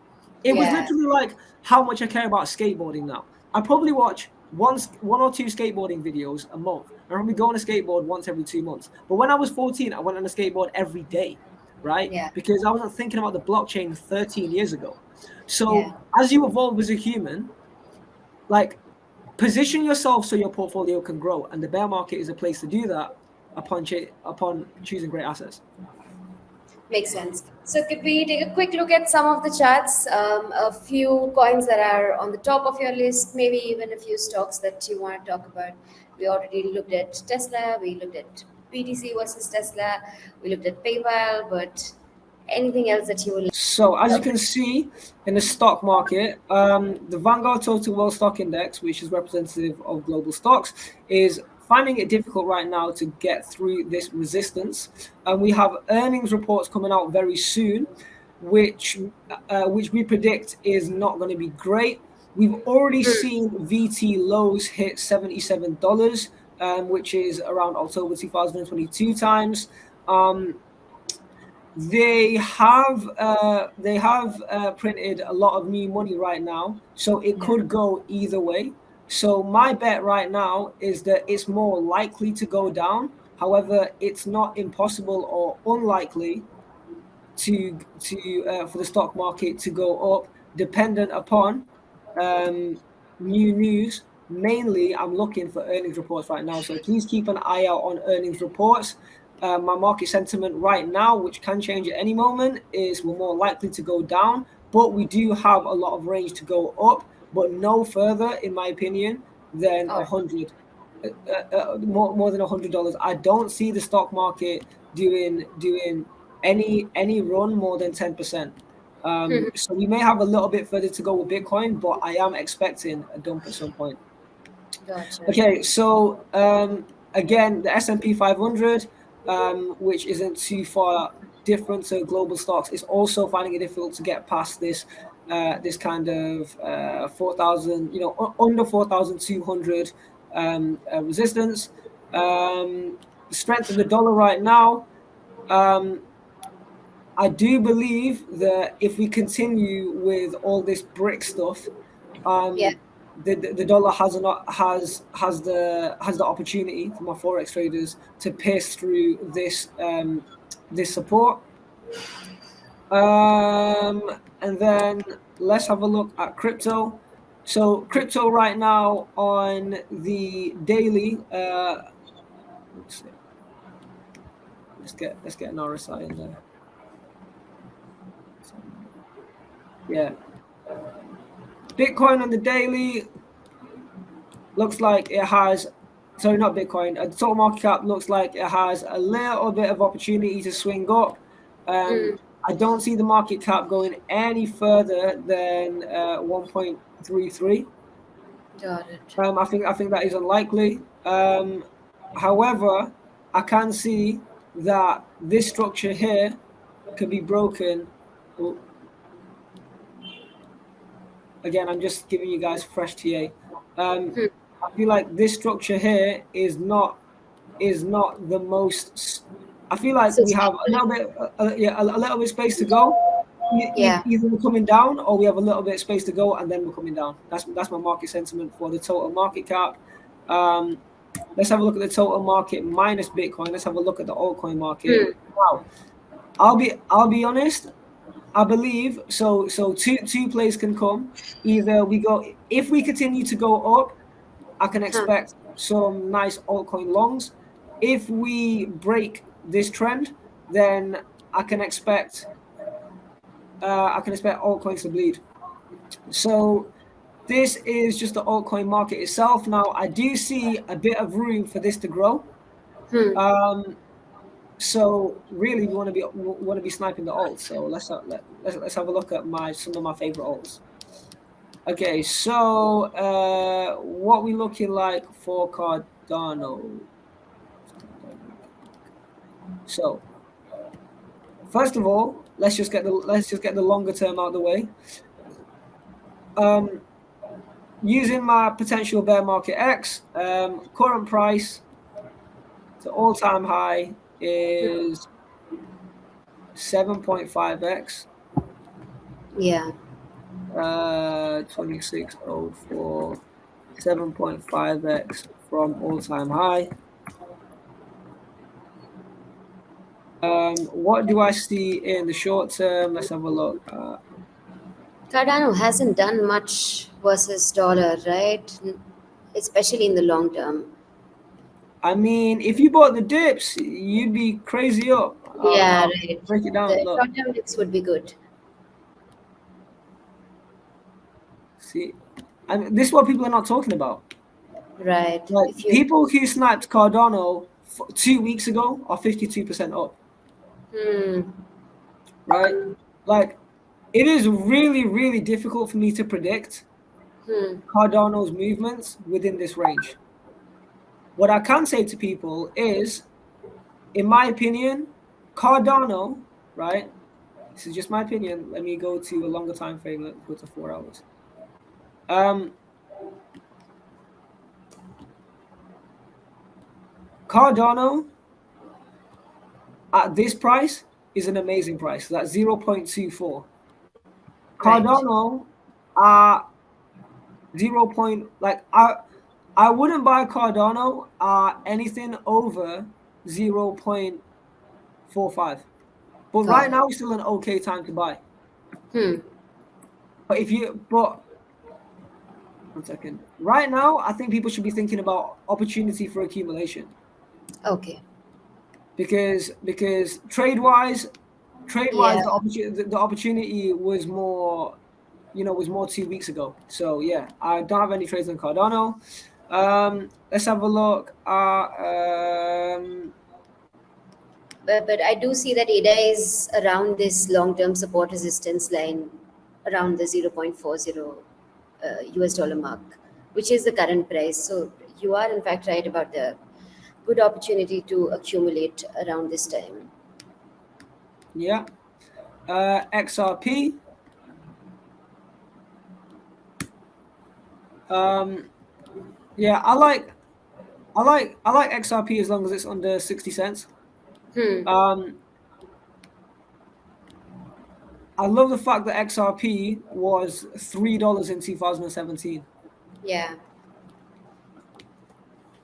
Speaker 2: It was
Speaker 1: Yeah.
Speaker 2: literally like how much I care about skateboarding now. I probably watch one or two skateboarding videos a month. I probably go on a skateboard once every 2 months. But when I was 14, I went on a skateboard every day, right?
Speaker 1: Yeah.
Speaker 2: Because I wasn't thinking about the blockchain 13 years ago.
Speaker 1: Yeah.
Speaker 2: So as you evolve as a human, like position yourself so your portfolio can grow, and the bear market is a place to do that upon choosing great assets.
Speaker 1: Makes sense. So, could we take a quick look at some of the charts? A few coins that are on the top of your list, maybe even a few stocks that you want to talk about. We already looked at Tesla, we looked at BTC versus Tesla, we looked at PayPal, but anything else that you would
Speaker 2: So as you
Speaker 1: like?
Speaker 2: can see in the stock market, the Vanguard Total World Stock Index, which is representative of global stocks, is finding it difficult right now to get through this resistance. And we have earnings reports coming out very soon, which we predict is not going to be great. We've already seen VT lows hit $77, which is around October 2022 times. They have printed a lot of new money right now, so it
Speaker 1: Yeah.
Speaker 2: could go either way. So my bet right now is that it's more likely to go down. However, it's not impossible or unlikely to for the stock market to go up, dependent upon um, new news. Mainly, I'm looking for earnings reports right now, so please keep an eye out on earnings reports. My market sentiment right now, which can change at any moment, is we're more likely to go down, but we do have a lot of range to go up, but no further, in my opinion, than
Speaker 1: All right.
Speaker 2: 100. More than $100. I don't see the stock market doing any run more than 10%. So we may have a little bit further to go with Bitcoin, but I am expecting a dump at some point.
Speaker 1: Gotcha.
Speaker 2: Okay, so again, the S&P 500, which isn't too far different to global stocks, is also finding it difficult to get past this kind of 4,000, under 4,200 resistance. The strength of the dollar right now. I do believe that if we continue with all this brick stuff,
Speaker 1: Yeah.
Speaker 2: the dollar has the opportunity for my forex traders to pierce through this support. And then let's have a look at crypto. So crypto right now on the daily. Let's get an RSI in there. Yeah, Bitcoin on the daily looks like it has. Sorry, not Bitcoin. The total market cap looks like it has a little bit of opportunity to swing up. I don't see the market cap going any further than 1.33.
Speaker 1: Got it.
Speaker 2: I think that is unlikely. However, I can see that this structure here can be broken. again, I'm just giving you guys fresh TA.
Speaker 1: Hmm.
Speaker 2: I feel like this structure here is not the most. I feel like we have a
Speaker 1: Sustainable.
Speaker 2: little bit, a little bit space to go.
Speaker 1: Yeah.
Speaker 2: Either we're coming down or we have a little bit of space to go and then we're coming down. That's my market sentiment for the total market cap. Let's have a look at the total market minus Bitcoin. Let's have a look at the altcoin market.
Speaker 1: Hmm.
Speaker 2: Wow. I'll be honest. I believe so. So two plays can come. Either we go if we continue to go up, I can
Speaker 1: Huh.
Speaker 2: expect some nice altcoin longs. If we break this trend, then I can expect altcoins to bleed. So this is just the altcoin market itself. Now I do see a bit of room for this to grow.
Speaker 1: Hmm.
Speaker 2: So really, we want to be sniping the alts. So let's have a look at some of my favorite alts. Okay, so what we looking like for Cardano? So first of all, let's just get the longer term out of the way. Using my potential bear market X, current price to all-time high is 7.5x.
Speaker 1: Yeah.
Speaker 2: 2604, 7.5x from all-time high. What do I see in the short term? Let's have a look.
Speaker 1: Cardano hasn't done much versus dollar, right? Especially in the long term.
Speaker 2: I mean, if you bought the dips, you'd be crazy up.
Speaker 1: Yeah,
Speaker 2: I'll
Speaker 1: right.
Speaker 2: break it down.
Speaker 1: The
Speaker 2: Look,
Speaker 1: short term dips would be good.
Speaker 2: see, and this is what people are not talking about.
Speaker 1: Right.
Speaker 2: Like
Speaker 1: If you
Speaker 2: people who sniped Cardano 2 weeks ago are 52% up, right? Like it is really, really difficult for me to predict Cardano's movements within this range. What I can say to people is, in my opinion, Cardano, right? This is just my opinion. Let me go to a longer time frame. Let's go to 4 hours. Cardano at this price is an amazing price. That's 0.24.
Speaker 1: right.
Speaker 2: Cardano at 0. Like I wouldn't buy Cardano anything over 0.45. But
Speaker 1: Got
Speaker 2: right
Speaker 1: it.
Speaker 2: now it's still an okay time to buy.
Speaker 1: Hmm.
Speaker 2: But 1 second. Right now, I think people should be thinking about opportunity for accumulation.
Speaker 1: Okay.
Speaker 2: Because trade wise,
Speaker 1: Yeah.
Speaker 2: the opportunity was more, was more 2 weeks ago. So yeah, I don't have any trades on Cardano. Let's have a look at
Speaker 1: But I do see that ADA is around this long term support resistance line around the 0.40 US dollar mark, which is the current price. So you are in fact right about the good opportunity to accumulate around this time.
Speaker 2: yeah, XRP. Yeah, I like XRP as long as it's under 60 cents.
Speaker 1: Hmm.
Speaker 2: I love the fact that XRP was $3 in 2017.
Speaker 1: Yeah.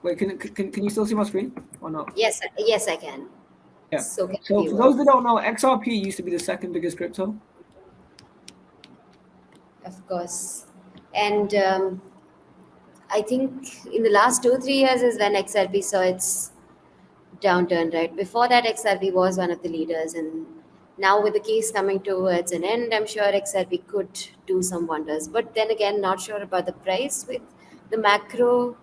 Speaker 2: Wait, can you still see my screen or not?
Speaker 1: Yes. Yes, I can.
Speaker 2: Yeah.
Speaker 1: So can
Speaker 2: So for those that don't know, XRP used to be the second biggest crypto.
Speaker 1: of course. And I think in the last 2 3 years is when XRP saw its downturn, right? Before that, XRP was one of the leaders, and now with the case coming towards an end, I'm sure XRP could do some wonders. But then again, not sure about the price with the macro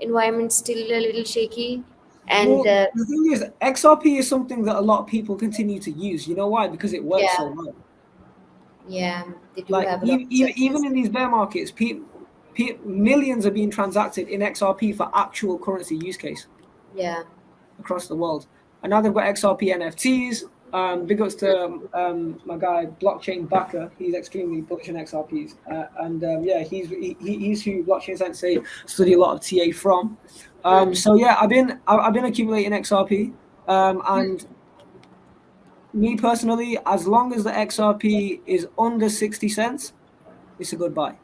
Speaker 1: environment still a little shaky. And
Speaker 2: Well, the thing is, XRP is something that a lot of people continue to use. You know why? Because it works so
Speaker 1: yeah,
Speaker 2: well.
Speaker 1: yeah, they do
Speaker 2: Like
Speaker 1: have a lot of
Speaker 2: even
Speaker 1: services.
Speaker 2: in these bear markets, millions are being transacted in XRP for actual currency use case
Speaker 1: Yeah,
Speaker 2: across the world. And now they've got XRP NFTs. Big ups to my guy Blockchain Backer. He's extremely bullish on XRPs, yeah, he's who Blockchain Sensei study a lot of TA from. So yeah, I've been accumulating XRP, and me personally, as long as the XRP is under 60 cents, it's a good buy.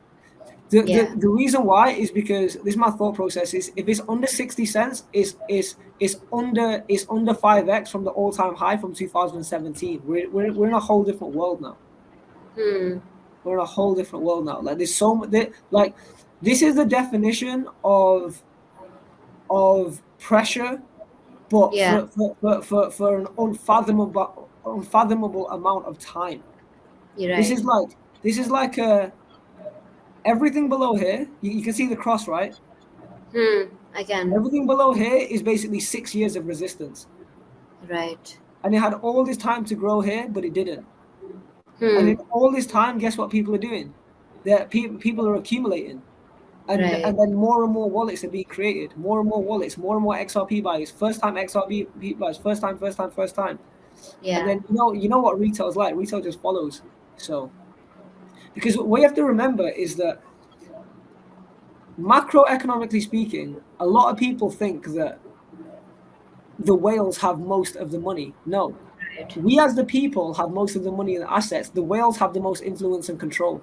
Speaker 1: Yeah.
Speaker 2: The reason why is because this is my thought process is if it's under 60 cents, it's under 5x from the all-time high from 2017. We're in a whole different world now. We're in a whole different world now. Like there's so much like this is the definition of pressure, but
Speaker 1: Yeah.
Speaker 2: for an unfathomable amount of time.
Speaker 1: You're
Speaker 2: This
Speaker 1: right.
Speaker 2: is like a everything below here. You can see the cross, right?
Speaker 1: I can.
Speaker 2: Everything below here is basically 6 years of resistance.
Speaker 1: Right.
Speaker 2: And it had all this time to grow here, but it didn't. And in
Speaker 1: Hmm.
Speaker 2: all this time, guess what people are doing? People are accumulating. And
Speaker 1: Right.
Speaker 2: then more and more wallets are being created. More and more wallets, more and more XRP buyers. First time XRP buyers. First time. And
Speaker 1: Yeah.
Speaker 2: then you know what retail is like. Retail just follows. So because what you have to remember is that macroeconomically speaking, a lot of people think that the whales have most of the money. No,
Speaker 1: Right.
Speaker 2: we as the people have most of the money and assets. The whales have the most influence and control.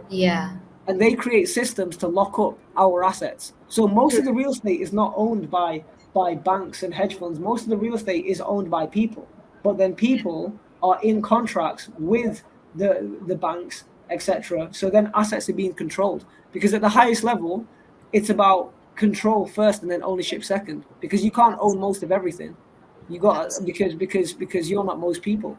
Speaker 1: Yeah.
Speaker 2: And they create systems to lock up our assets. So most of the real estate is not owned by banks and hedge funds. Most of the real estate is owned by people. But then people are in contracts with the banks, etc. So then assets are being controlled because at the highest level, it's about control first and then ownership second. Because you can't own most of everything. You got
Speaker 1: Absolutely.
Speaker 2: because you're not most people.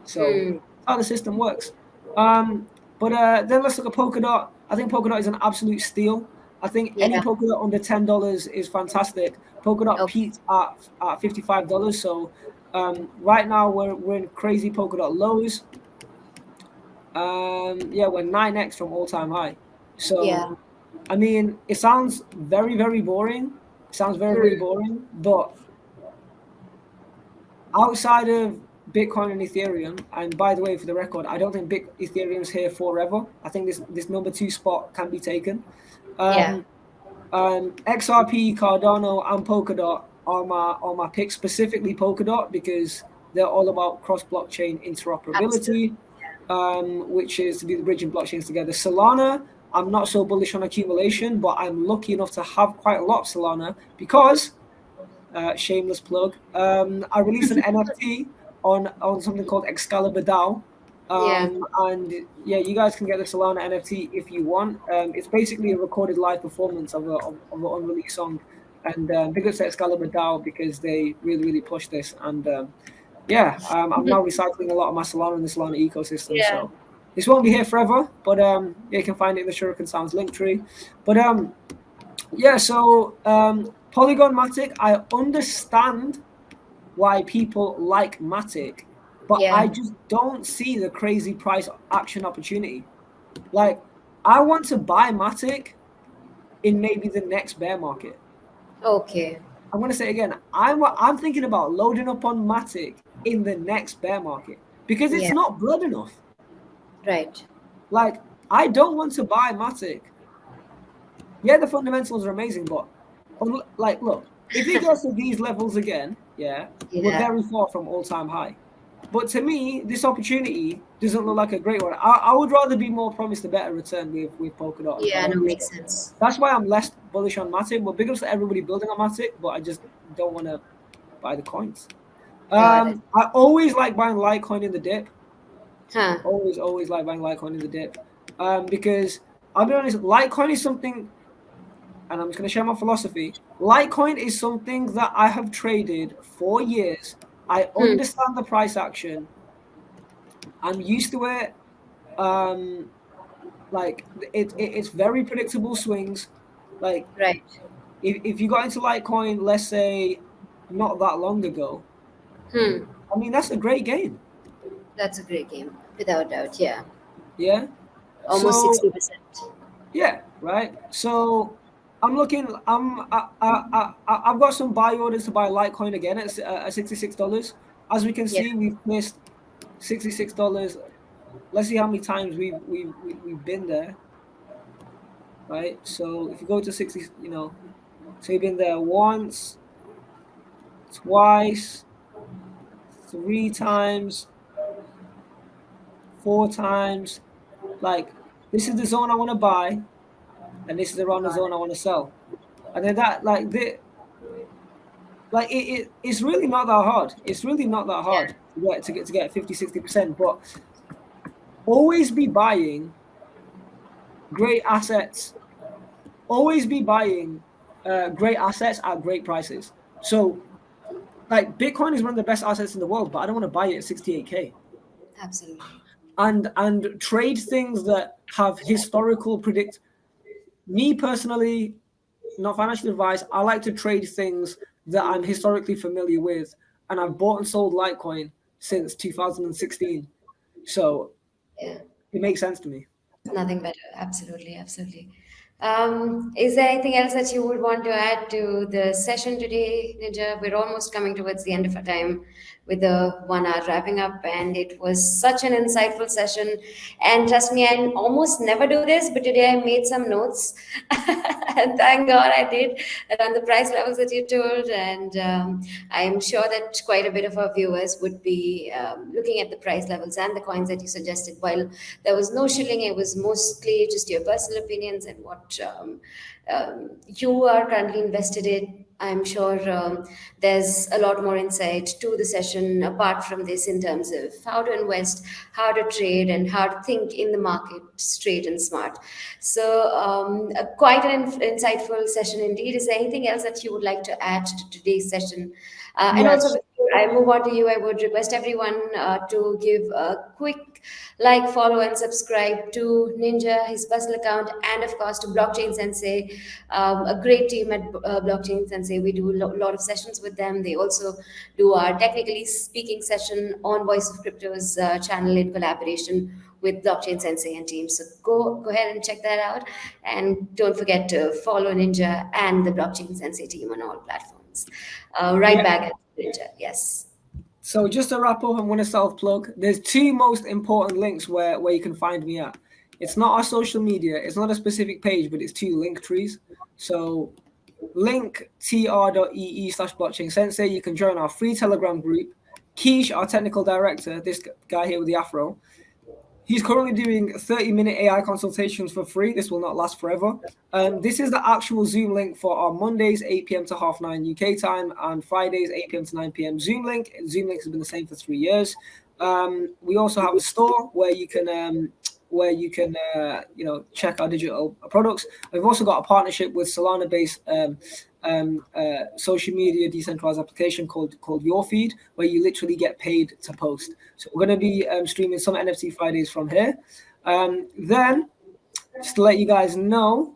Speaker 2: So
Speaker 1: Hmm.
Speaker 2: how the system works. But then let's look at Polkadot. I think Polkadot is an absolute steal. I think any
Speaker 1: Yeah.
Speaker 2: Polkadot under $10 is fantastic. Polkadot
Speaker 1: Okay.
Speaker 2: peaked at $55. So right now we're in crazy Polkadot lows. Yeah, we're 9x from all-time high. So
Speaker 1: Yeah.
Speaker 2: I mean, it sounds very, very boring. It sounds very, very boring. But outside of Bitcoin and Ethereum, and by the way, for the record, I don't think Ethereum's here forever. I think this number 2 spot can be taken.
Speaker 1: Yeah.
Speaker 2: XRP, Cardano, and Polkadot are my picks. Specifically Polkadot because they're all about cross blockchain
Speaker 1: Absolutely.
Speaker 2: interoperability, which is to be the bridging blockchains together. Solana, I'm not so bullish on accumulation, but I'm lucky enough to have quite a lot of Solana because shameless plug. I released an NFT on something called Excalibur DAO.
Speaker 1: Yeah.
Speaker 2: And yeah, you guys can get the Solana NFT if you want. It's basically a recorded live performance of an unreleased song. And big ups to Excalibur DAO because they really, really push this. And yeah, I'm now recycling a lot of my Solana in the Solana ecosystem.
Speaker 1: Yeah.
Speaker 2: So this won't be here forever, but yeah, you can find it in the Shuriken Sounds link tree. But yeah, so Polygon Matic, I understand why people like Matic, but I
Speaker 1: Yeah.
Speaker 2: just don't see the crazy price action opportunity. Like, I want to buy Matic in maybe the next bear market.
Speaker 1: Okay.
Speaker 2: I'm going to say it again. I'm thinking about loading up on Matic in the next bear market because it's
Speaker 1: Yeah.
Speaker 2: not blood enough.
Speaker 1: Right.
Speaker 2: Like, I don't want to buy Matic. Yeah, the fundamentals are amazing, but like, look, if it gets to these levels again, yeah, we're
Speaker 1: Yeah.
Speaker 2: very far from all-time high. But to me, this opportunity doesn't look like a great one. I would rather be more promised a better return with Polkadot and
Speaker 1: Yeah. No,
Speaker 2: Cardano.
Speaker 1: makes
Speaker 2: So
Speaker 1: sense.
Speaker 2: that's why I'm less bullish on Matic. But big ups to everybody building on Matic, but I just don't want to buy the coins.
Speaker 1: Got it.
Speaker 2: I always like buying Litecoin in the dip.
Speaker 1: Huh.
Speaker 2: Always like buying Litecoin in the dip. Because I'll be honest, Litecoin is something, and I'm just going to share my philosophy. Litecoin is something that I have traded for years. I understand the price action. I'm used to it. Like it's very predictable swings. Like
Speaker 1: Right.
Speaker 2: if you got into Litecoin, let's say not that long ago, I mean that's a great game.
Speaker 1: That's a great game, without doubt. Yeah.
Speaker 2: Yeah.
Speaker 1: Almost
Speaker 2: So
Speaker 1: 60%.
Speaker 2: yeah, right. So I'm looking. I've got some buy orders to buy Litecoin again at $66. As we can
Speaker 1: Yeah.
Speaker 2: see, we've missed $66. Let's see how many times we've been there, right? So if you go to 60, so you've been there once, twice, 3 times, 4 times. Like, this is the zone I want to buy, and this is around the zone I want to sell. And then that, it's really not that hard. It's really not that hard to get 50-60%. But always be buying great assets. Always be buying great assets at great prices. So, like, Bitcoin is one of the best assets in the world, but I don't want to buy it at 68K.
Speaker 1: Absolutely.
Speaker 2: And trade things that have historical predict. Me personally, not financial advice, I like to trade things that I'm historically familiar with, and I've bought and sold Litecoin since 2016. So
Speaker 1: Yeah.
Speaker 2: it makes sense to me.
Speaker 1: Nothing better. Absolutely, absolutely. Is there anything else that you would want to add to the session today, Ninja? We're almost coming towards the end of our time with the 1 hour wrapping up, and it was such an insightful session. And trust me, I almost never do this, but today I made some notes, and thank God I did around the price levels that you told. And I'm sure that quite a bit of our viewers would be looking at the price levels and the coins that you suggested. While there was no shilling, it was mostly just your personal opinions and what you are currently invested in. I'm sure there's a lot more insight to the session apart from this in terms of how to invest, how to trade, and how to think in the market straight and smart. So, quite an insightful session indeed. Is there anything else that you would like to add to today's session? And also,
Speaker 2: Yes.
Speaker 1: before I move on to you, I would request everyone to give a quick like, follow, and subscribe to Ninja, his personal account, and of course to Blockchain Sensei, a great team at Blockchain Sensei. We do a lot of sessions with them. They also do our technically speaking session on Voice of Crypto's channel in collaboration with Blockchain Sensei and team. So go ahead and check that out, and don't forget to follow Ninja and the Blockchain Sensei team on all platforms. Right
Speaker 2: Yeah.
Speaker 1: back at Ninja. Yes.
Speaker 2: So just to wrap up, I'm going to self-plug. There's two most important links where you can find me at. It's not our social media. It's not a specific page, but it's two link trees. So linktr.ee/blockchain sensei. You can join our free Telegram group. Keish, our technical director, this guy here with the afro, he's currently doing 30-minute AI consultations for free. This will not last forever. This is the actual Zoom link for our Mondays, 8 p.m. to 9:30 UK time, and Fridays, 8 p.m. to 9 p.m. Zoom link. Zoom link has been the same for 3 years. We also have a store where you can check our digital products. We've also got a partnership with Solana-based social media decentralized application called Your Feed, where you literally get paid to post. So we're going to be streaming some NFT Fridays from here. Then, just to let you guys know,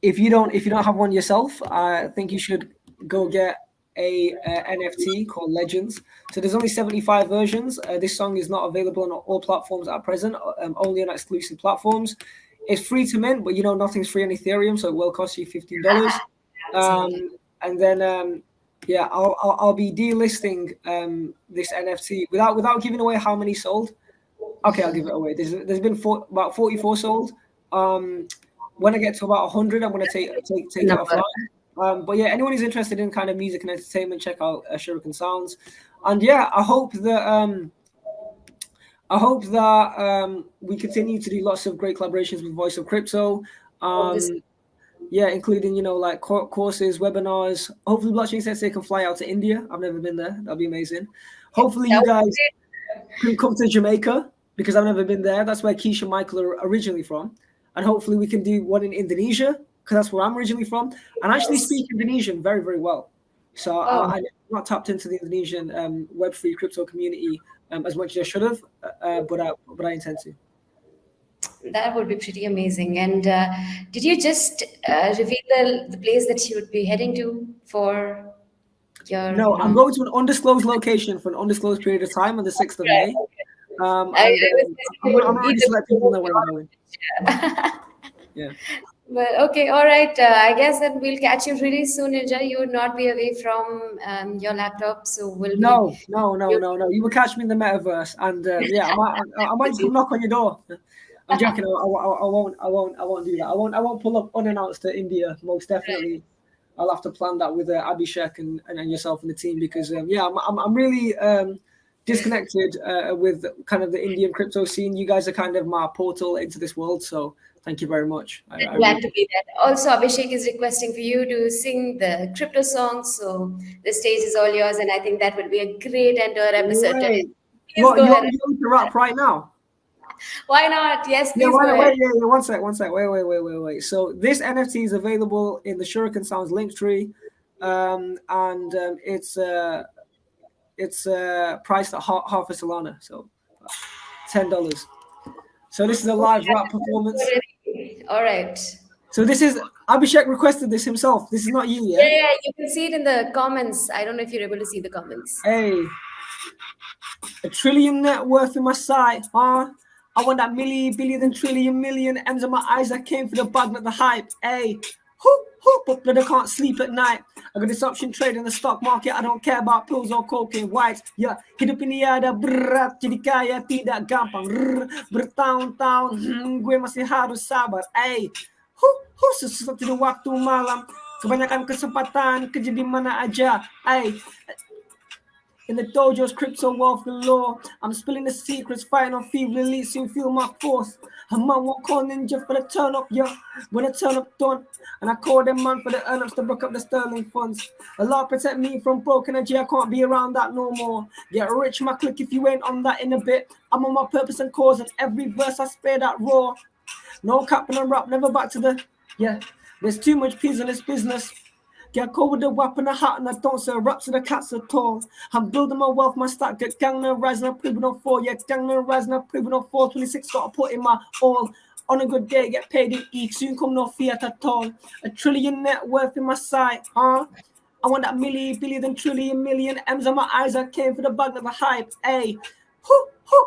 Speaker 2: if you don't have one yourself, I think you should go get a NFT called Legends. So there's only 75 versions. This song is not available on all platforms at present, only on exclusive platforms. It's free to mint, but nothing's free on Ethereum, so it will cost you $15. And then I'll be delisting this NFT without giving away how many sold. Okay, I'll give it away. There's been about 44 sold. When I get to about 100, I'm going to take it offline. But yeah, anyone who's interested in kind of music and entertainment, check out Shuriken Sounds. And yeah, I hope that we continue to do lots of great collaborations with Voice of Crypto. Yeah, including like courses, webinars. Hopefully, Blockchain Sensei can fly out to India. I've never been there. That'd be amazing. Hopefully, you guys can come to Jamaica because I've never been there. That's where Keisha and Michael are originally from. And hopefully, we can do one in Indonesia because that's where I'm originally from. And I actually speak Indonesian very, very well. So I'm not tapped into the Indonesian Web3 crypto community as much as I should have, but I intend to.
Speaker 1: That would be pretty amazing. And did you just reveal the place that you would be heading to for your?
Speaker 2: No, I'm going to an undisclosed location for an undisclosed period of time on the 6th of May. I'm going to let people know where I'm going. Yeah.
Speaker 1: Well, okay, all right. I guess that we'll catch you really soon, Ninja. You would not be away from your laptop, so we'll be.
Speaker 2: No, no, no,
Speaker 1: You,
Speaker 2: no, no. You will catch me in the metaverse, and yeah, I might just come knock on your door. I'm joking. I won't do that. I won't pull up unannounced to India. Most definitely, I'll have to plan that with Abhishek and yourself and the team because yeah, I'm really disconnected with kind of the Indian crypto scene. You guys are kind of my portal into this world, so thank you very much. I
Speaker 1: glad
Speaker 2: really
Speaker 1: to be there. Also, Abhishek is requesting for you to sing the crypto song, so the stage is all yours, and I think that would be a great end to our episode today.
Speaker 2: wait.
Speaker 1: Please
Speaker 2: What
Speaker 1: go ahead.
Speaker 2: you're into rap right now?
Speaker 1: Why not? Yes,
Speaker 2: Yeah,
Speaker 1: please
Speaker 2: why
Speaker 1: go
Speaker 2: not?
Speaker 1: ahead.
Speaker 2: Wait, yeah, yeah, one sec. Wait. So this NFT is available in the Shuriken Sounds link tree, and it's priced at half a Solana, so $10. So this is a
Speaker 1: Okay,
Speaker 2: live rap performance.
Speaker 1: all right.
Speaker 2: So this is Abhishek requested this himself. This is not you,
Speaker 1: Yeah,
Speaker 2: yeah.
Speaker 1: yeah, you can see it in the comments. I don't know if you're able to see the comments.
Speaker 2: Hey, a trillion net worth in my sight, huh? I want that million, billion, and trillion million M's in my eyes. I came for the bug, not the hype. Hey, but I can't sleep at night. I got this option trade in the stock market. I don't care about pills or cocaine whites. Yeah, hit up in the air, berat jadi kaya tidak gampang. Bertahun-tahun, gue masih harus sabar. Hey, sesuatu di waktu malam. Kebanyakan kesempatan kerja di mana aja. Hey, in the dojo's crypto wealth galore. I'm spilling the secrets, fighting on feeble elites, soon feel my force. A man won't call ninja for the turn up, yeah. When I turn up done, and I call them man for the earn ups to broke up the sterling funds. Allah protect me from broken energy, I can't be around that no more. Get rich, my click if you ain't on that in a bit. I'm on my purpose and cause, and every verse I spare that raw. No cap and rap, never back to the, yeah. There's too much peas in this business. Get cold with the weapon, a hat, and I don't sell raps to the cats at all. I'm building my wealth, my stack, get gang and rising up, proving on 4. Yeah, gang and rising up, proving on 4. 26, gotta put in my all. On a good day, get paid in ETH, soon come no fiat at all. A trillion net worth in my sight, huh? I want that million, billion, and trillion million M's on my eyes. I came for the bug of the hype, ayy.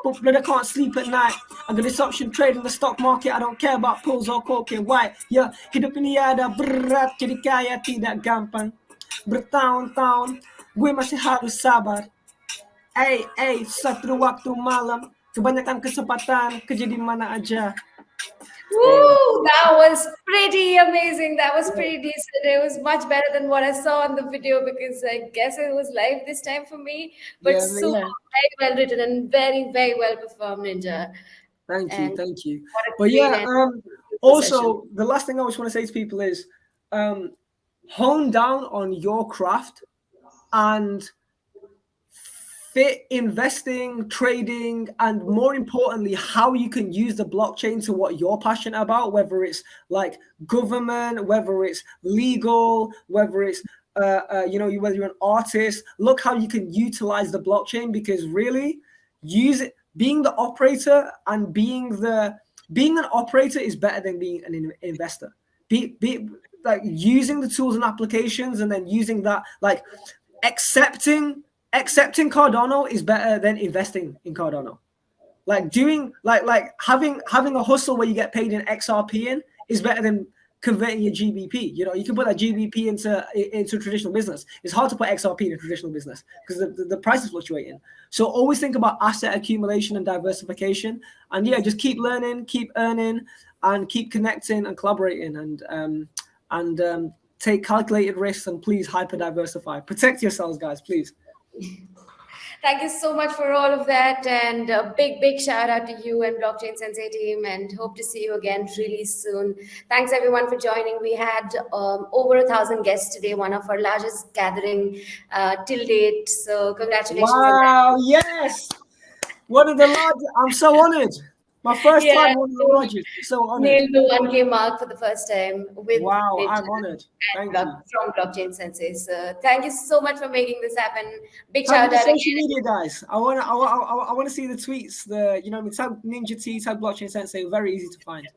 Speaker 2: But blood, I can't sleep at night. I got this option trade in the stock market. I don't care about pills or cocaine white. Yeah, hit up in the air, berat jadi kaya tidak gampang. Bertahun-tahun, gue masih harus sabar. Satu waktu malam, kebanyakan kesempatan kerja di mana aja.
Speaker 1: Woo! That was pretty amazing. That was pretty decent. It was much better than what I saw on the video because I guess it was live this time for me. But
Speaker 2: Yeah,
Speaker 1: super,
Speaker 2: yeah.
Speaker 1: very well written and very, very well performed, Ninja.
Speaker 2: Thank you,
Speaker 1: And
Speaker 2: thank you.
Speaker 1: what a
Speaker 2: But
Speaker 1: great
Speaker 2: yeah,
Speaker 1: end to the session.
Speaker 2: also the last thing I always want to say to people is hone down on your craft and fit investing, trading, and more importantly, how you can use the blockchain to what you're passionate about, whether it's like government, whether it's legal, whether it's whether you're an artist. Look how you can utilize the blockchain because really, use it. Being the operator and being an operator is better than being an investor. Be like using the tools and applications, and then using that like accepting Cardano is better than investing in Cardano. Like doing like having a hustle where you get paid in XRP in is better than converting your GBP. You know, you can put that GBP into traditional business. It's hard to put XRP in a traditional business because the price is fluctuating. So always think about asset accumulation and diversification. And yeah, just keep learning, keep earning, and keep connecting and collaborating and take calculated risks and please hyper diversify. Protect yourselves, guys, please.
Speaker 1: Thank you so much for all of that. And a big, big shout out to you and Blockchain Sensei team. And hope to see you again really soon. Thanks everyone for joining. We had over 1,000 guests today, one of our largest gathering till date. So congratulations on that.
Speaker 2: Wow, yes. One of the largest. I'm so honored. My first
Speaker 1: Yeah,
Speaker 2: time one of the largest. So honored.
Speaker 1: nailed the 1K mark for the first time with
Speaker 2: Wow,
Speaker 1: Ninja
Speaker 2: I'm honored. Thank you.
Speaker 1: from Blockchain Sensei. So thank you so much for making this happen. Big
Speaker 2: Tag
Speaker 1: shout
Speaker 2: me on
Speaker 1: out
Speaker 2: social
Speaker 1: again.
Speaker 2: media, guys. I wanna see the tweets. Tag NinjaTea, tag Blockchain Sensei. Very easy to find.